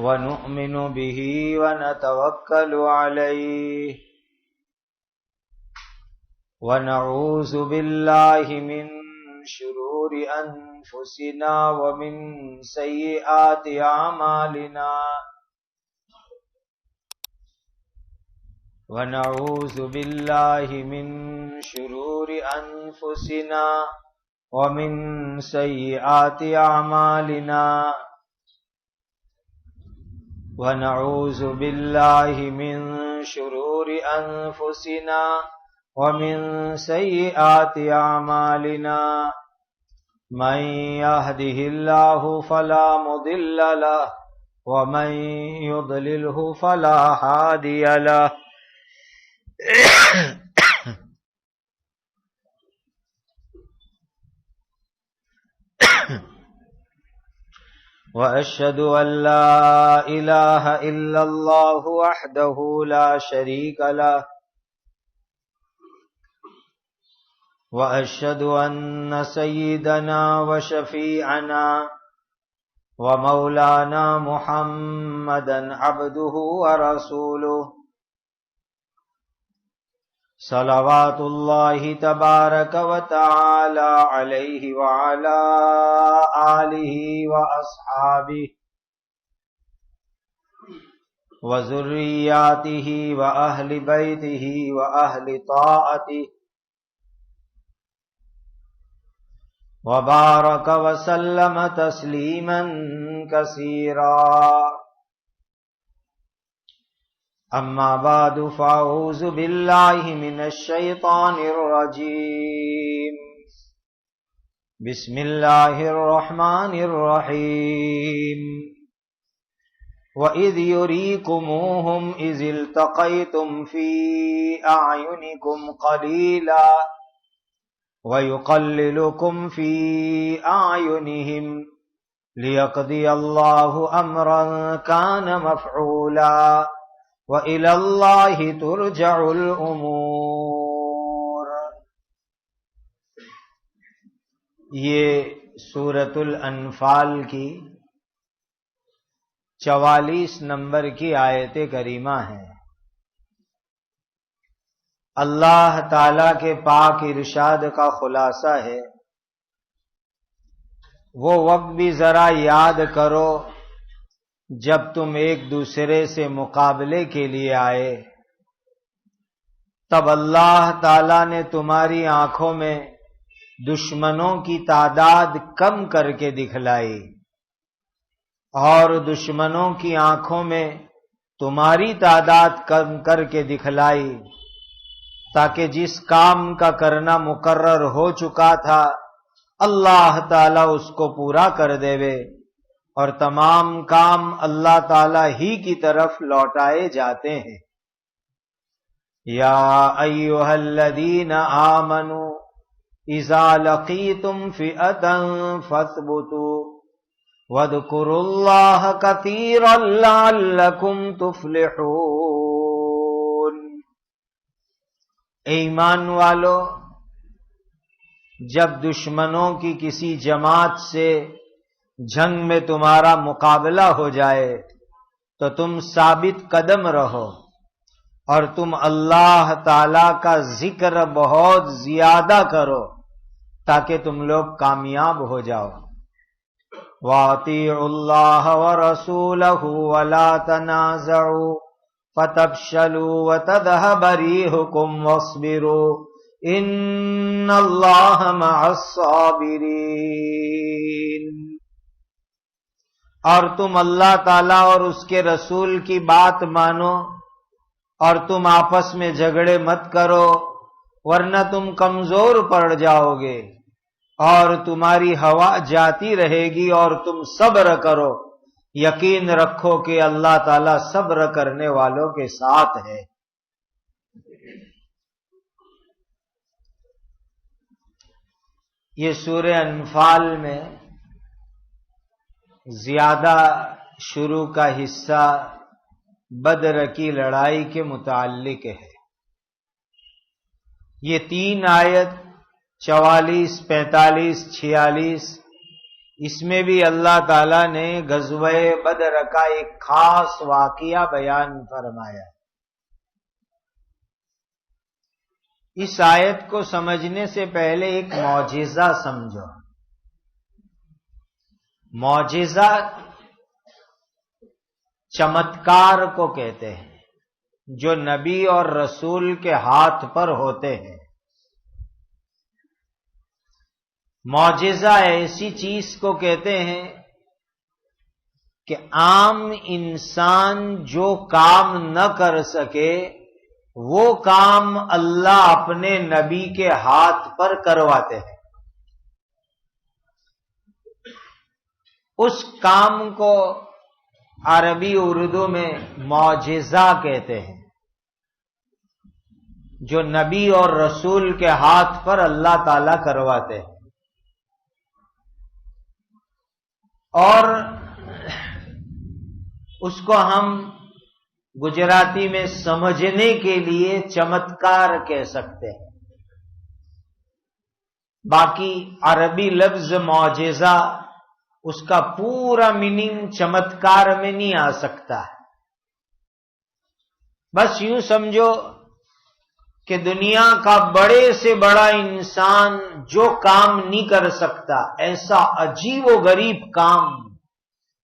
ونؤمن به ونتوكل عليه ونعوذ بالله من شرور أنفسنا ومن سيئات أعمالنا ونعوذ بالله من شرور أنفسنا ومن سيئات أعمالنا ونعوذ بالله من شرور أنفسنا ومن سيئات أعمالنا من يهده الله فلا مضل له ومن يضلله فلا هادي له وأشهد أن لا إله إلا الله وحده لا شريك له وأشهد أن سيدنا وشفيعنا ومولانا محمدا عبده ورسوله صلوات الله تبارك وتعالى عليه وعلى آله وأصحابه وذرياته وأهل بيته وأهل طاعته وبارك وسلم تسليما كثيرا أما بعد فأعوذ بالله من الشيطان الرجيم بسم الله الرحمن الرحيم وإذ يريكموهم إذ التقيتم في أعينكم قليلا ويقللكم في أعينهم ليقضي الله أمرا كان مفعولا وإلى الله ترجع الأمور۔ یہ سورۃ الانفال کی 44 نمبر کی آیت کریمہ ہے۔ اللہ تعالی کے پاک ارشاد کا خلاصہ ہے، وہ وقت بھی ذرا یاد کرو جب تم ایک دوسرے سے مقابلے کے لیے آئے، تب اللہ تعالی نے تمہاری آنکھوں میں دشمنوں کی تعداد کم کر کے دکھلائی اور دشمنوں کی آنکھوں میں تمہاری تعداد کم کر کے دکھلائی، تاکہ جس کام کا کرنا مقرر ہو چکا تھا اللہ تعالی اس کو پورا کر دے، اور تمام کام اللہ تعالی ہی کی طرف لوٹائے جاتے ہیں۔ یا ایھا الذین آمنوا اذا لقیتم فئۃ فاثبتوا واذکروا اللہ کثیرا لعلکم تفلحون۔ ایمان والو، جب دشمنوں کی کسی جماعت سے جنگ میں تمہارا مقابلہ ہو جائے تو تم ثابت قدم رہو اور تم اللہ تعالی کا ذکر بہت زیادہ کرو تاکہ تم لوگ کامیاب ہو جاؤ۔ وَأَطِيعُوا اللَّهَ وَرَسُولَهُ وَلَا تَنَازَعُوا فَتَفْشَلُوا وَتَذْهَبَ رِيحُكُمْ وَاصْبِرُوا إِنَّ اللَّهَ مَعَ الصَّابِرِينَ۔ اور تم اللہ تعالیٰ اور اس کے رسول کی بات مانو اور تم آپس میں جھگڑے مت کرو، ورنہ تم کمزور پڑ جاؤ گے اور تمہاری ہوا جاتی رہے گی، اور تم صبر کرو، یقین رکھو کہ اللہ تعالیٰ صبر کرنے والوں کے ساتھ ہے۔ یہ سورہ انفال میں زیادہ شروع کا حصہ بدر کی لڑائی کے متعلق ہے۔ یہ 3 آیت 44، 45، 46 اس میں بھی اللہ تعالیٰ نے غزوہ بدر کا ایک خاص واقعہ بیان فرمایا۔ اس آیت کو سمجھنے سے پہلے ایک معجزہ سمجھو۔ معجزہ چمتکار کو کہتے ہیں جو نبی اور رسول کے ہاتھ پر ہوتے ہیں۔ معجزہ ایسی چیز کو کہتے ہیں کہ عام انسان جو کام نہ کر سکے وہ کام اللہ اپنے نبی کے ہاتھ پر کرواتے ہیں۔ اس کام کو عربی اردو میں معجزہ کہتے ہیں جو نبی اور رسول کے ہاتھ پر اللہ تعالی کرواتے ہیں۔ اور اس کو ہم گجراتی میں سمجھنے کے لیے چمتکار کہہ سکتے ہیں۔ باقی عربی لفظ معجزہ اس کا پورا میننگ چمتکار میں نہیں آ سکتا۔ بس یوں سمجھو کہ دنیا کا بڑے سے بڑا انسان جو کام نہیں کر سکتا ایسا عجیب و غریب کام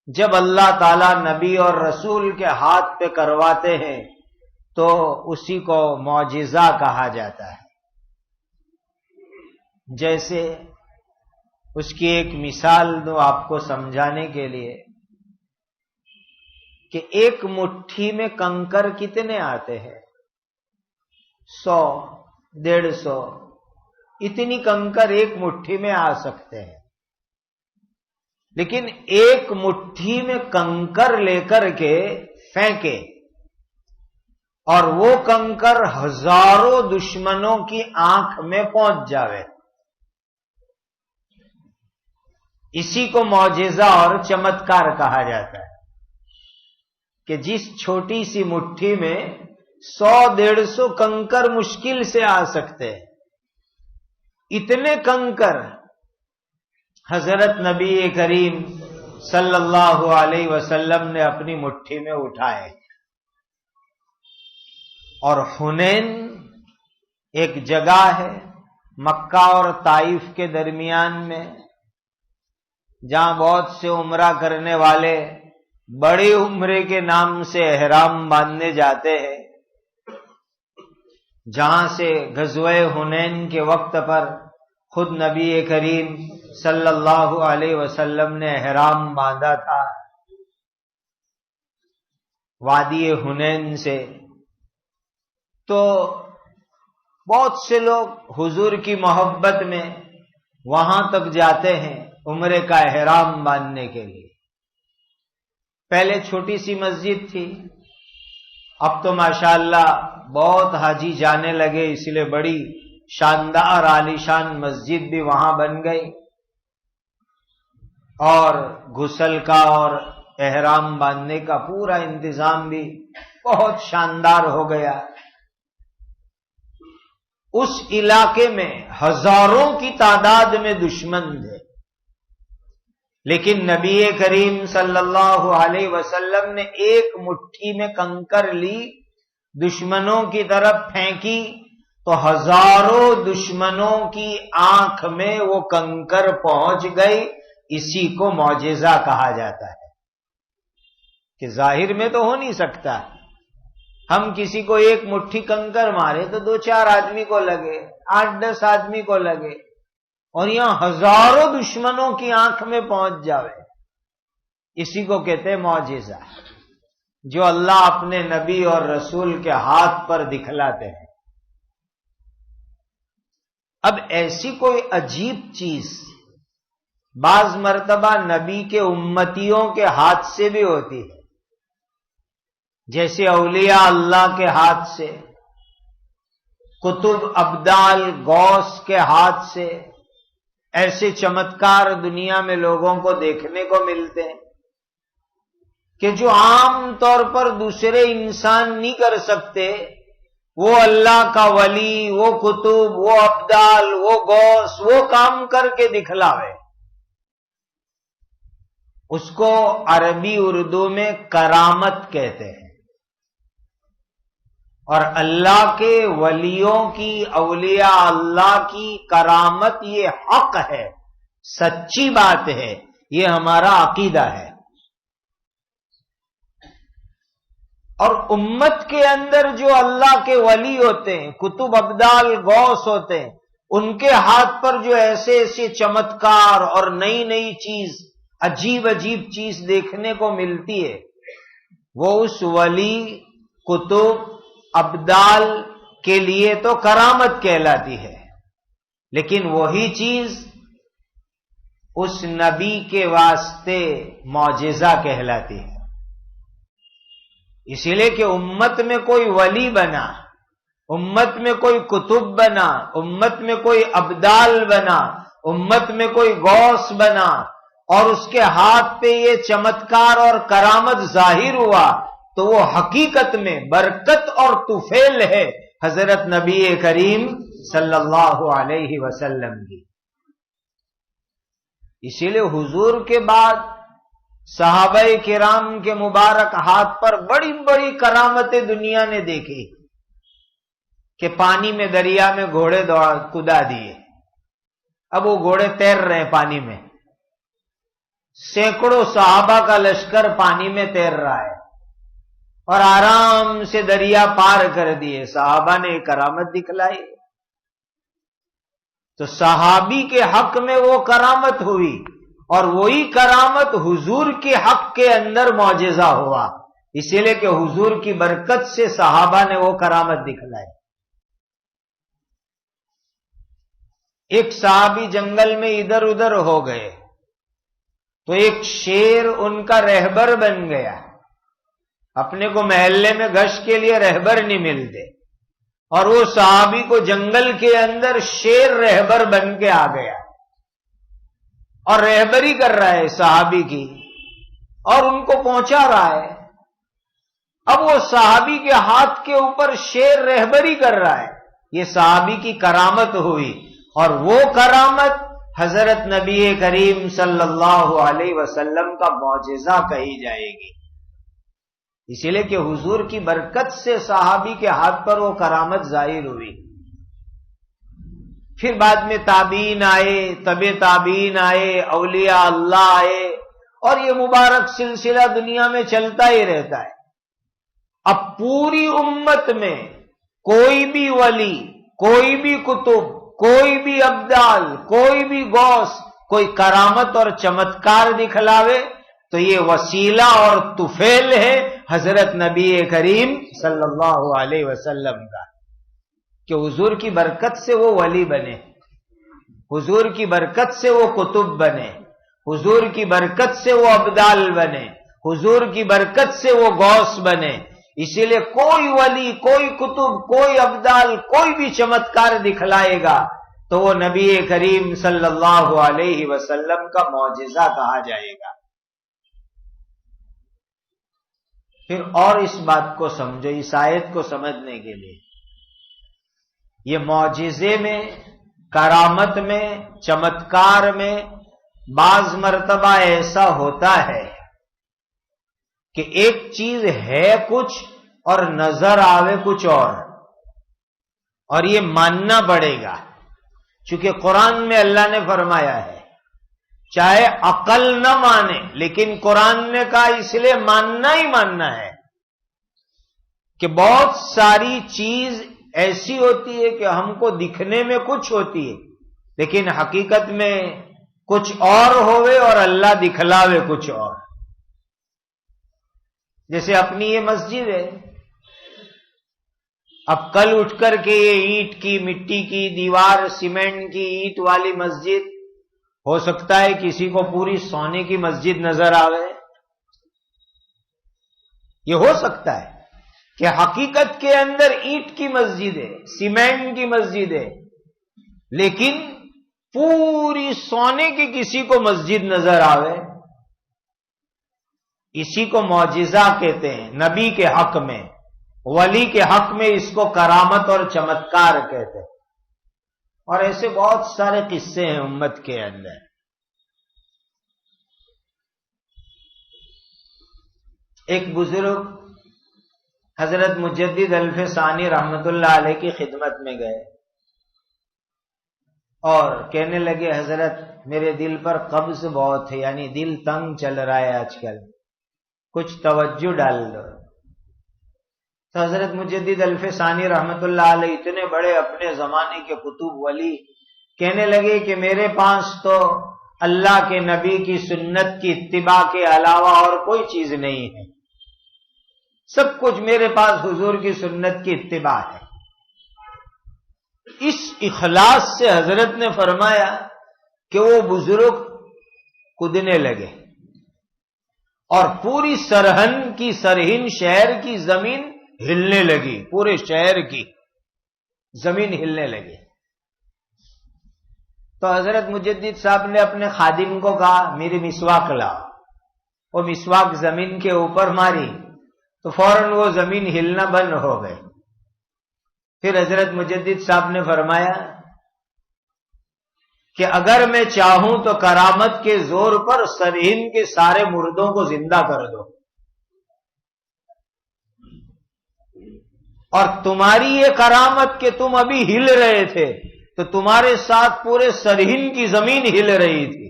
جب اللہ تعالیٰ نبی اور رسول کے ہاتھ پہ کرواتے ہیں تو اسی کو معجزہ کہا جاتا ہے۔ جیسے اس کی ایک مثال دو آپ کو سمجھانے کے لیے کہ ایک مٹھی میں کنکر کتنے آتے ہیں؟ 100 150 اتنی کنکر ایک مٹھی میں آ سکتے ہیں۔ لیکن ایک مٹھی میں کنکر لے کر کے پھینکے اور وہ کنکر ہزاروں دشمنوں کی آنکھ میں پہنچ جاوے، اسی کو معجزہ اور چمتکار کہا جاتا ہے کہ جس چھوٹی سی مٹھی میں 100-150 کنکر مشکل سے آ سکتے ہیں، اتنے کنکر حضرت نبی کریم صلی اللہ علیہ وسلم نے اپنی مٹھی میں اٹھائے۔ اور حنین ایک جگہ ہے مکہ اور طائف کے درمیان میں جہاں بہت سے عمرہ کرنے والے بڑے عمرے کے نام سے احرام باندھنے جاتے ہیں، جہاں سے غزوہ حنین کے وقت پر خود نبی کریم صلی اللہ علیہ وسلم نے احرام باندھا تھا وادی حنین سے۔ تو بہت سے لوگ حضور کی محبت میں وہاں تک جاتے ہیں عمرے کا احرام باندھنے کے لیے۔ پہلے چھوٹی سی مسجد تھی، اب تو ماشاءاللہ بہت حاجی جانے لگے، اس لیے بڑی شاندار عالیشان مسجد بھی وہاں بن گئی اور غسل کا اور احرام باندھنے کا پورا انتظام بھی بہت شاندار ہو گیا۔ اس علاقے میں ہزاروں کی تعداد میں دشمن تھے، لیکن نبی کریم صلی اللہ علیہ وسلم نے ایک مٹھی میں کنکر لی، دشمنوں کی طرف پھینکی تو ہزاروں دشمنوں کی آنکھ میں وہ کنکر پہنچ گئی۔ اسی کو معجزہ کہا جاتا ہے کہ ظاہر میں تو ہو نہیں سکتا، ہم کسی کو ایک مٹھی کنکر مارے تو 2-4 آدمی کو لگے، 8-10 آدمی کو لگے، اور یہاں ہزاروں دشمنوں کی آنکھ میں پہنچ جاوے، اسی کو کہتے ہیں معجزہ، جو اللہ اپنے نبی اور رسول کے ہاتھ پر دکھلاتے ہیں۔ اب ایسی کوئی عجیب چیز بعض مرتبہ نبی کے امتیوں کے ہاتھ سے بھی ہوتی ہے، جیسے اولیاء اللہ کے ہاتھ سے، قطب ابدال غوث کے ہاتھ سے، ایسے چمتکار دنیا میں لوگوں کو دیکھنے کو ملتے ہیں کہ جو عام طور پر دوسرے انسان نہیں کر سکتے، وہ اللہ کا ولی، وہ قطب، وہ ابدال، وہ غوث وہ کام کر کے دکھلاوے۔ اس کو عربی اردو میں کرامت کہتے ہیں، اور اللہ کے ولیوں کی، اولیاء اللہ کی کرامت یہ حق ہے، سچی بات ہے، یہ ہمارا عقیدہ ہے۔ اور امت کے اندر جو اللہ کے ولی ہوتے ہیں، قطب، ابدال، غوث ہوتے ہیں، ان کے ہاتھ پر جو ایسے ایسے چمتکار اور نئی نئی چیز، عجیب عجیب چیز دیکھنے کو ملتی ہے، وہ اس ولی، قطب، ابدال کے لیے تو کرامت کہلاتی ہے، لیکن وہی چیز اس نبی کے واسطے معجزہ کہلاتی ہے۔ اسی لیے کہ امت میں کوئی ولی بنا، امت میں کوئی قطب بنا، امت میں کوئی ابدال بنا، امت میں کوئی غوث بنا، اور اس کے ہاتھ پہ یہ چمتکار اور کرامت ظاہر ہوا، تو وہ حقیقت میں برکت اور طفیل ہے حضرت نبی کریم صلی اللہ علیہ وسلم کی۔ اسی لیے حضور کے بعد صحابہ کرام کے مبارک ہاتھ پر بڑی بڑی کرامتیں دنیا نے دیکھی، کہ پانی میں، دریا میں گھوڑے کدا دیے، اب وہ گھوڑے تیر رہے ہیں پانی میں، سینکڑوں صحابہ کا لشکر پانی میں تیر رہا ہے، اور آرام سے دریا پار کر دیے، صحابہ نے کرامت دکھلائی۔ تو صحابی کے حق میں وہ کرامت ہوئی، اور وہی کرامت حضور کے حق کے اندر معجزہ ہوا، اسی لیے کہ حضور کی برکت سے صحابہ نے وہ کرامت دکھلائی۔ ایک صحابی جنگل میں ادھر ادھر ہو گئے، تو ایک شیر ان کا رہبر بن گیا۔ اپنے کو محلے میں گشت کے لیے رہبر نہیں ملتے، اور وہ صحابی کو جنگل کے اندر شیر رہبر بن کے آ گیا، اور رہبری کر رہا ہے صحابی کی، اور ان کو پہنچا رہا ہے۔ اب وہ صحابی کے ہاتھ کے اوپر شیر رہبری کر رہا ہے، یہ صحابی کی کرامت ہوئی، اور وہ کرامت حضرت نبی کریم صلی اللہ علیہ وسلم کا معجزہ کہی جائے گی، اسی لیے کہ حضور کی برکت سے صحابی کے ہاتھ پر وہ کرامت ظاہر ہوئی۔ پھر بعد میں تابعین آئے، تبع تابعین آئے، اولیاء اللہ آئے، اور یہ مبارک سلسلہ دنیا میں چلتا ہی رہتا ہے۔ اب پوری امت میں کوئی بھی ولی، کوئی بھی قطب، کوئی بھی ابدال، کوئی بھی غوث کوئی کرامت اور چمتکار دکھلاوے تو یہ وسیلہ اور طفیل ہے حضرت نبی کریم صلی اللہ علیہ وسلم کا، کہ حضور کی برکت سے وہ ولی بنے، حضور کی برکت سے وہ قطب بنے، حضور کی برکت سے وہ ابدال بنے، حضور کی برکت سے وہ غوث بنے۔ اسی لیے کوئی ولی، کوئی قطب، کوئی ابدال کوئی بھی چمتکار دکھلائے گا تو وہ نبی کریم صلی اللہ علیہ وسلم کا معجزہ کہا جائے گا۔ پھر اور اس بات کو سمجھو، اس آیت کو سمجھنے کے لیے، یہ معجزے میں، کرامت میں، چمتکار میں بعض مرتبہ ایسا ہوتا ہے کہ ایک چیز ہے کچھ اور نظر آوے کچھ اور یہ ماننا پڑے گا، چونکہ قرآن میں اللہ نے فرمایا ہے چاہے عقل نہ مانے، لیکن قرآن نے کہا اس لیے ماننا ہی ماننا ہے، کہ بہت ساری چیز ایسی ہوتی ہے کہ ہم کو دکھنے میں کچھ ہوتی ہے لیکن حقیقت میں کچھ اور ہوئے اور اللہ دکھلاوے کچھ اور۔ جیسے اپنی یہ مسجد ہے، اب کل اٹھ کر کے یہ اینٹ کی، مٹی کی دیوار، سیمنٹ کی اینٹ والی مسجد، ہو سکتا ہے کسی کو پوری سونے کی مسجد نظر آوے، یہ ہو سکتا ہے کہ حقیقت کے اندر اینٹ کی مسجد ہے، سیمنٹ کی مسجد ہے، لیکن پوری سونے کی کسی کو مسجد نظر آوے، اسی کو معجزہ کہتے ہیں نبی کے حق میں، ولی کے حق میں اس کو کرامت اور چمتکار کہتے ہیں۔ اور ایسے بہت سارے قصے ہیں امت کے اندر۔ ایک بزرگ حضرت مجدد الف ثانی رحمت اللہ علیہ کی خدمت میں گئے اور کہنے لگے حضرت میرے دل پر قبض بہت ہے، یعنی دل تنگ چل رہا ہے آج کل، کچھ توجہ ڈال دو۔ تو حضرت مجدد الف ثانی رحمت اللہ علیہ اتنے بڑے اپنے زمانے کے قطب ولی کہنے لگے کہ میرے پاس تو اللہ کے نبی کی سنت کی اتباع کے علاوہ اور کوئی چیز نہیں ہے، سب کچھ میرے پاس حضور کی سنت کی اتباع ہے۔ اس اخلاص سے حضرت نے فرمایا کہ وہ بزرگ کودنے لگے اور پوری سرہند کی سرہند شہر کی زمین ہلنے لگی، پورے شہر کی زمین ہلنے لگی۔ تو حضرت مجدد صاحب نے اپنے خادم کو کہا میری مسواک لاؤ، وہ مسواک زمین کے اوپر ماری تو فوراً وہ زمین ہلنا بند ہو گئی۔ پھر حضرت مجدد صاحب نے فرمایا کہ اگر میں چاہوں تو کرامت کے زور پر سرہند کے سارے مردوں کو زندہ کر دو، اور تمہاری یہ کرامت کہ تم ابھی ہل رہے تھے تو تمہارے ساتھ پورے سرہند کی زمین ہل رہی تھی،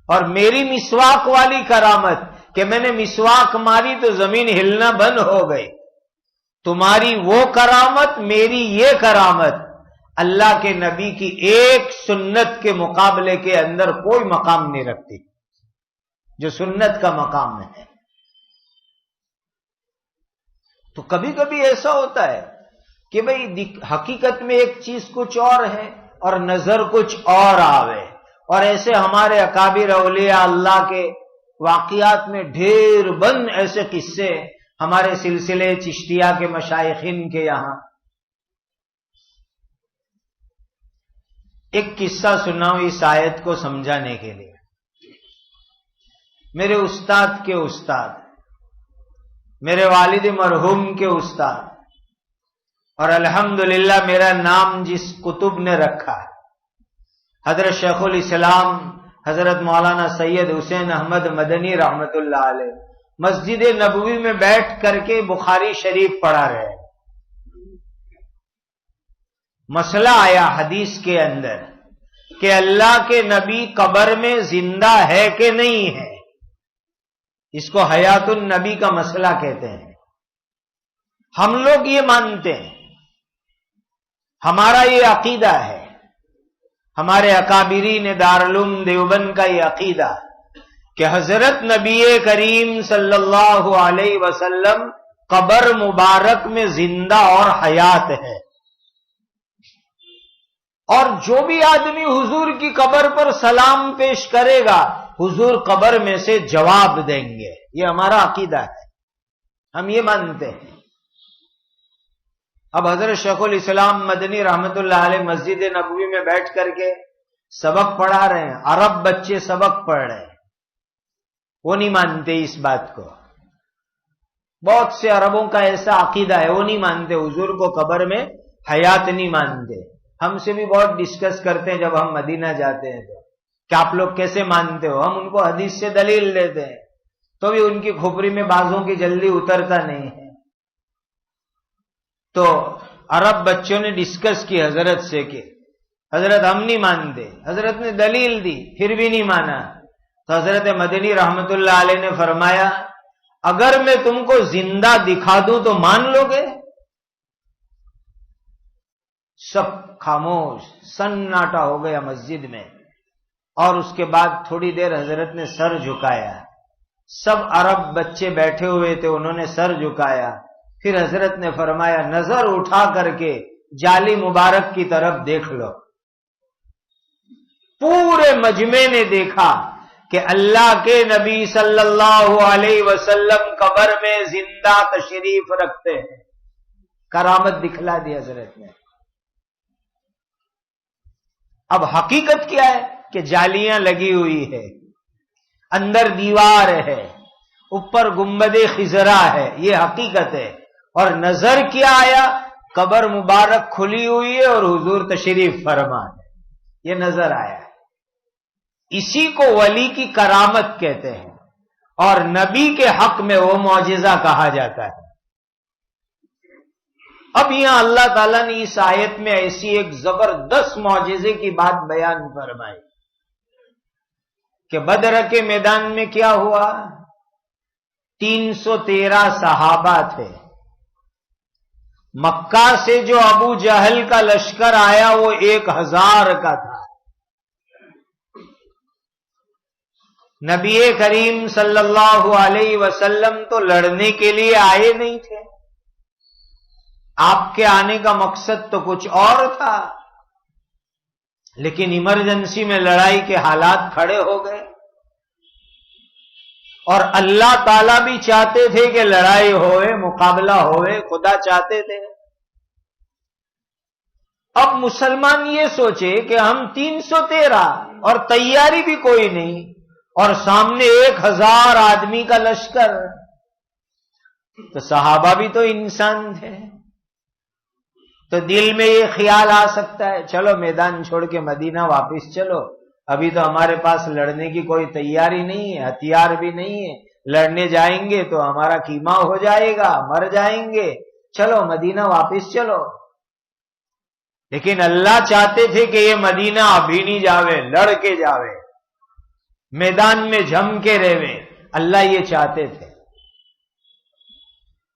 اور میری مسواک والی کرامت کہ میں نے مسواک ماری تو زمین ہلنا بند ہو گئی، تمہاری وہ کرامت میری یہ کرامت اللہ کے نبی کی ایک سنت کے مقابلے کے اندر کوئی مقام نہیں رکھتی جو سنت کا مقام ہے۔ تو کبھی کبھی ایسا ہوتا ہے کہ بھئی حقیقت میں ایک چیز کچھ اور ہے اور نظر کچھ اور آوے، اور ایسے ہمارے اکابر اولیاء اللہ کے واقعات میں ڈھیر بند ایسے قصے ہمارے سلسلے چشتیہ کے مشائخین کے یہاں۔ ایک قصہ سناؤں اس آیت کو سمجھانے کے لیے۔ میرے استاد کے استاد، میرے والد مرحوم کے استاد، اور الحمدللہ میرا نام جس کتب نے رکھا ہے، حضرت شیخ الاسلام حضرت مولانا سید حسین احمد مدنی رحمت اللہ علیہ مسجد نبوی میں بیٹھ کر کے بخاری شریف پڑھا رہے۔ مسئلہ آیا حدیث کے اندر کہ اللہ کے نبی قبر میں زندہ ہے کہ نہیں ہے، اس کو حیات النبی کا مسئلہ کہتے ہیں۔ ہم لوگ یہ مانتے ہیں، ہمارا یہ عقیدہ ہے، ہمارے اکابرین دارالعلوم دیوبند کا یہ عقیدہ کہ حضرت نبی کریم صلی اللہ علیہ وسلم قبر مبارک میں زندہ اور حیات ہے، اور جو بھی آدمی حضور کی قبر پر سلام پیش کرے گا حضور قبر میں سے جواب دیں گے۔ یہ ہمارا عقیدہ ہے، ہم یہ مانتے ہیں۔ اب حضرت شیخ الاسلام مدنی رحمت اللہ علیہ مسجد نبوی میں بیٹھ کر کے سبق پڑھا رہے ہیں، عرب بچے سبق پڑھ رہے ہیں، وہ نہیں مانتے اس بات کو۔ بہت سے عربوں کا ایسا عقیدہ ہے، وہ نہیں مانتے حضور کو قبر میں حیات، نہیں مانتے۔ ہم سے بھی بہت ڈسکس کرتے ہیں جب ہم مدینہ جاتے ہیں تو کہ آپ لوگ کیسے مانتے ہو، ہم ان کو حدیث سے دلیل دیتے ہیں تو بھی ان کی کھوپڑی میں بازوں کی جلدی اترتا نہیں ہے۔ تو عرب بچوں نے ڈسکس کی حضرت سے کہ حضرت ہم نہیں مانتے، حضرت نے دلیل دی پھر بھی نہیں مانا، تو حضرت مدنی رحمت اللہ علیہ نے فرمایا اگر میں تم کو زندہ دکھا دوں تو مان لو گے؟ سب خاموش، سناٹا ہو گیا مسجد میں، اور اس کے بعد تھوڑی دیر حضرت نے سر جھکایا، سب عرب بچے بیٹھے ہوئے تھے انہوں نے سر جھکایا، پھر حضرت نے فرمایا نظر اٹھا کر کے جالی مبارک کی طرف دیکھ لو۔ پورے مجمع نے دیکھا کہ اللہ کے نبی صلی اللہ علیہ وسلم قبر میں زندہ تشریف رکھتے ہیں، کرامت دکھلا دی حضرت نے۔ اب حقیقت کیا ہے کہ جالیاں لگی ہوئی ہے، اندر دیوار ہے، اوپر گنبد خضرا ہے، یہ حقیقت ہے، اور نظر کیا آیا؟ قبر مبارک کھلی ہوئی ہے اور حضور تشریف فرما ہے، یہ نظر آیا ہے۔ اسی کو ولی کی کرامت کہتے ہیں، اور نبی کے حق میں وہ معجزہ کہا جاتا ہے۔ اب یہاں اللہ تعالیٰ نے اس آیت میں ایسی ایک زبردست معجزے کی بات بیان فرمائی کہ بدر کے میدان میں کیا ہوا، 313 صحابہ تھے۔ مکہ سے جو ابو جہل کا لشکر آیا وہ 1000 کا تھا۔ نبی کریم صلی اللہ علیہ وسلم تو لڑنے کے لیے آئے نہیں تھے، آپ کے آنے کا مقصد تو کچھ اور تھا، لیکن ایمرجنسی میں لڑائی کے حالات کھڑے ہو گئے، اور اللہ تعالیٰ بھی چاہتے تھے کہ لڑائی ہوئے، مقابلہ ہوئے، خدا چاہتے تھے۔ اب مسلمان یہ سوچے کہ ہم 313 اور تیاری بھی کوئی نہیں، اور سامنے 1000 آدمی کا لشکر، تو صحابہ بھی تو انسان تھے، تو دل میں یہ خیال آ سکتا ہے چلو میدان چھوڑ کے مدینہ واپس چلو، ابھی تو ہمارے پاس لڑنے کی کوئی تیاری نہیں ہے، ہتھیار بھی نہیں ہے، لڑنے جائیں گے تو ہمارا کیما ہو جائے گا، مر جائیں گے، چلو مدینہ واپس چلو۔ لیکن اللہ چاہتے تھے کہ یہ مدینہ ابھی نہیں جاوے، لڑ کے جاوے، میدان میں جم کے رہے، اللہ یہ چاہتے تھے۔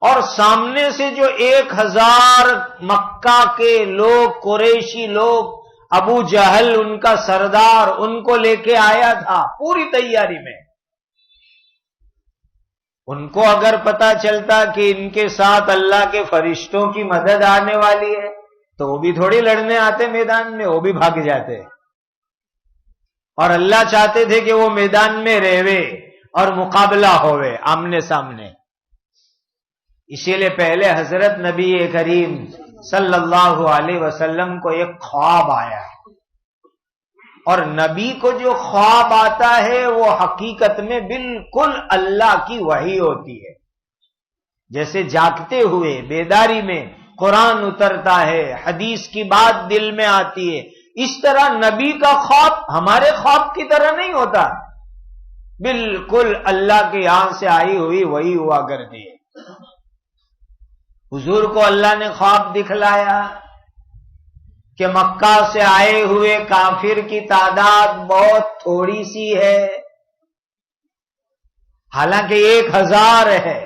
اور سامنے سے جو 1000 مکہ کے لوگ، قریشی لوگ، ابو جہل ان کا سردار، ان کو لے کے آیا تھا پوری تیاری میں، ان کو اگر پتا چلتا کہ ان کے ساتھ اللہ کے فرشتوں کی مدد آنے والی ہے تو وہ بھی تھوڑی لڑنے آتے میدان میں، وہ بھی بھاگ جاتے، اور اللہ چاہتے تھے کہ وہ میدان میں رہے اور مقابلہ ہوئے آمنے سامنے۔ اسی لیے پہلے حضرت نبی کریم صلی اللہ علیہ وسلم کو ایک خواب آیا ہے، اور نبی کو جو خواب آتا ہے وہ حقیقت میں بالکل اللہ کی وحی ہوتی ہے۔ جیسے جاگتے ہوئے بیداری میں قرآن اترتا ہے، حدیث کی بات دل میں آتی ہے، اس طرح نبی کا خواب ہمارے خواب کی طرح نہیں ہوتا، بالکل اللہ کے یہاں سے آئی ہوئی وہی ہوا کرتی ہے۔ حضور کو اللہ نے خواب دکھلایا کہ مکہ سے آئے ہوئے کافر کی تعداد بہت تھوڑی سی ہے، حالانکہ 1000 ہے،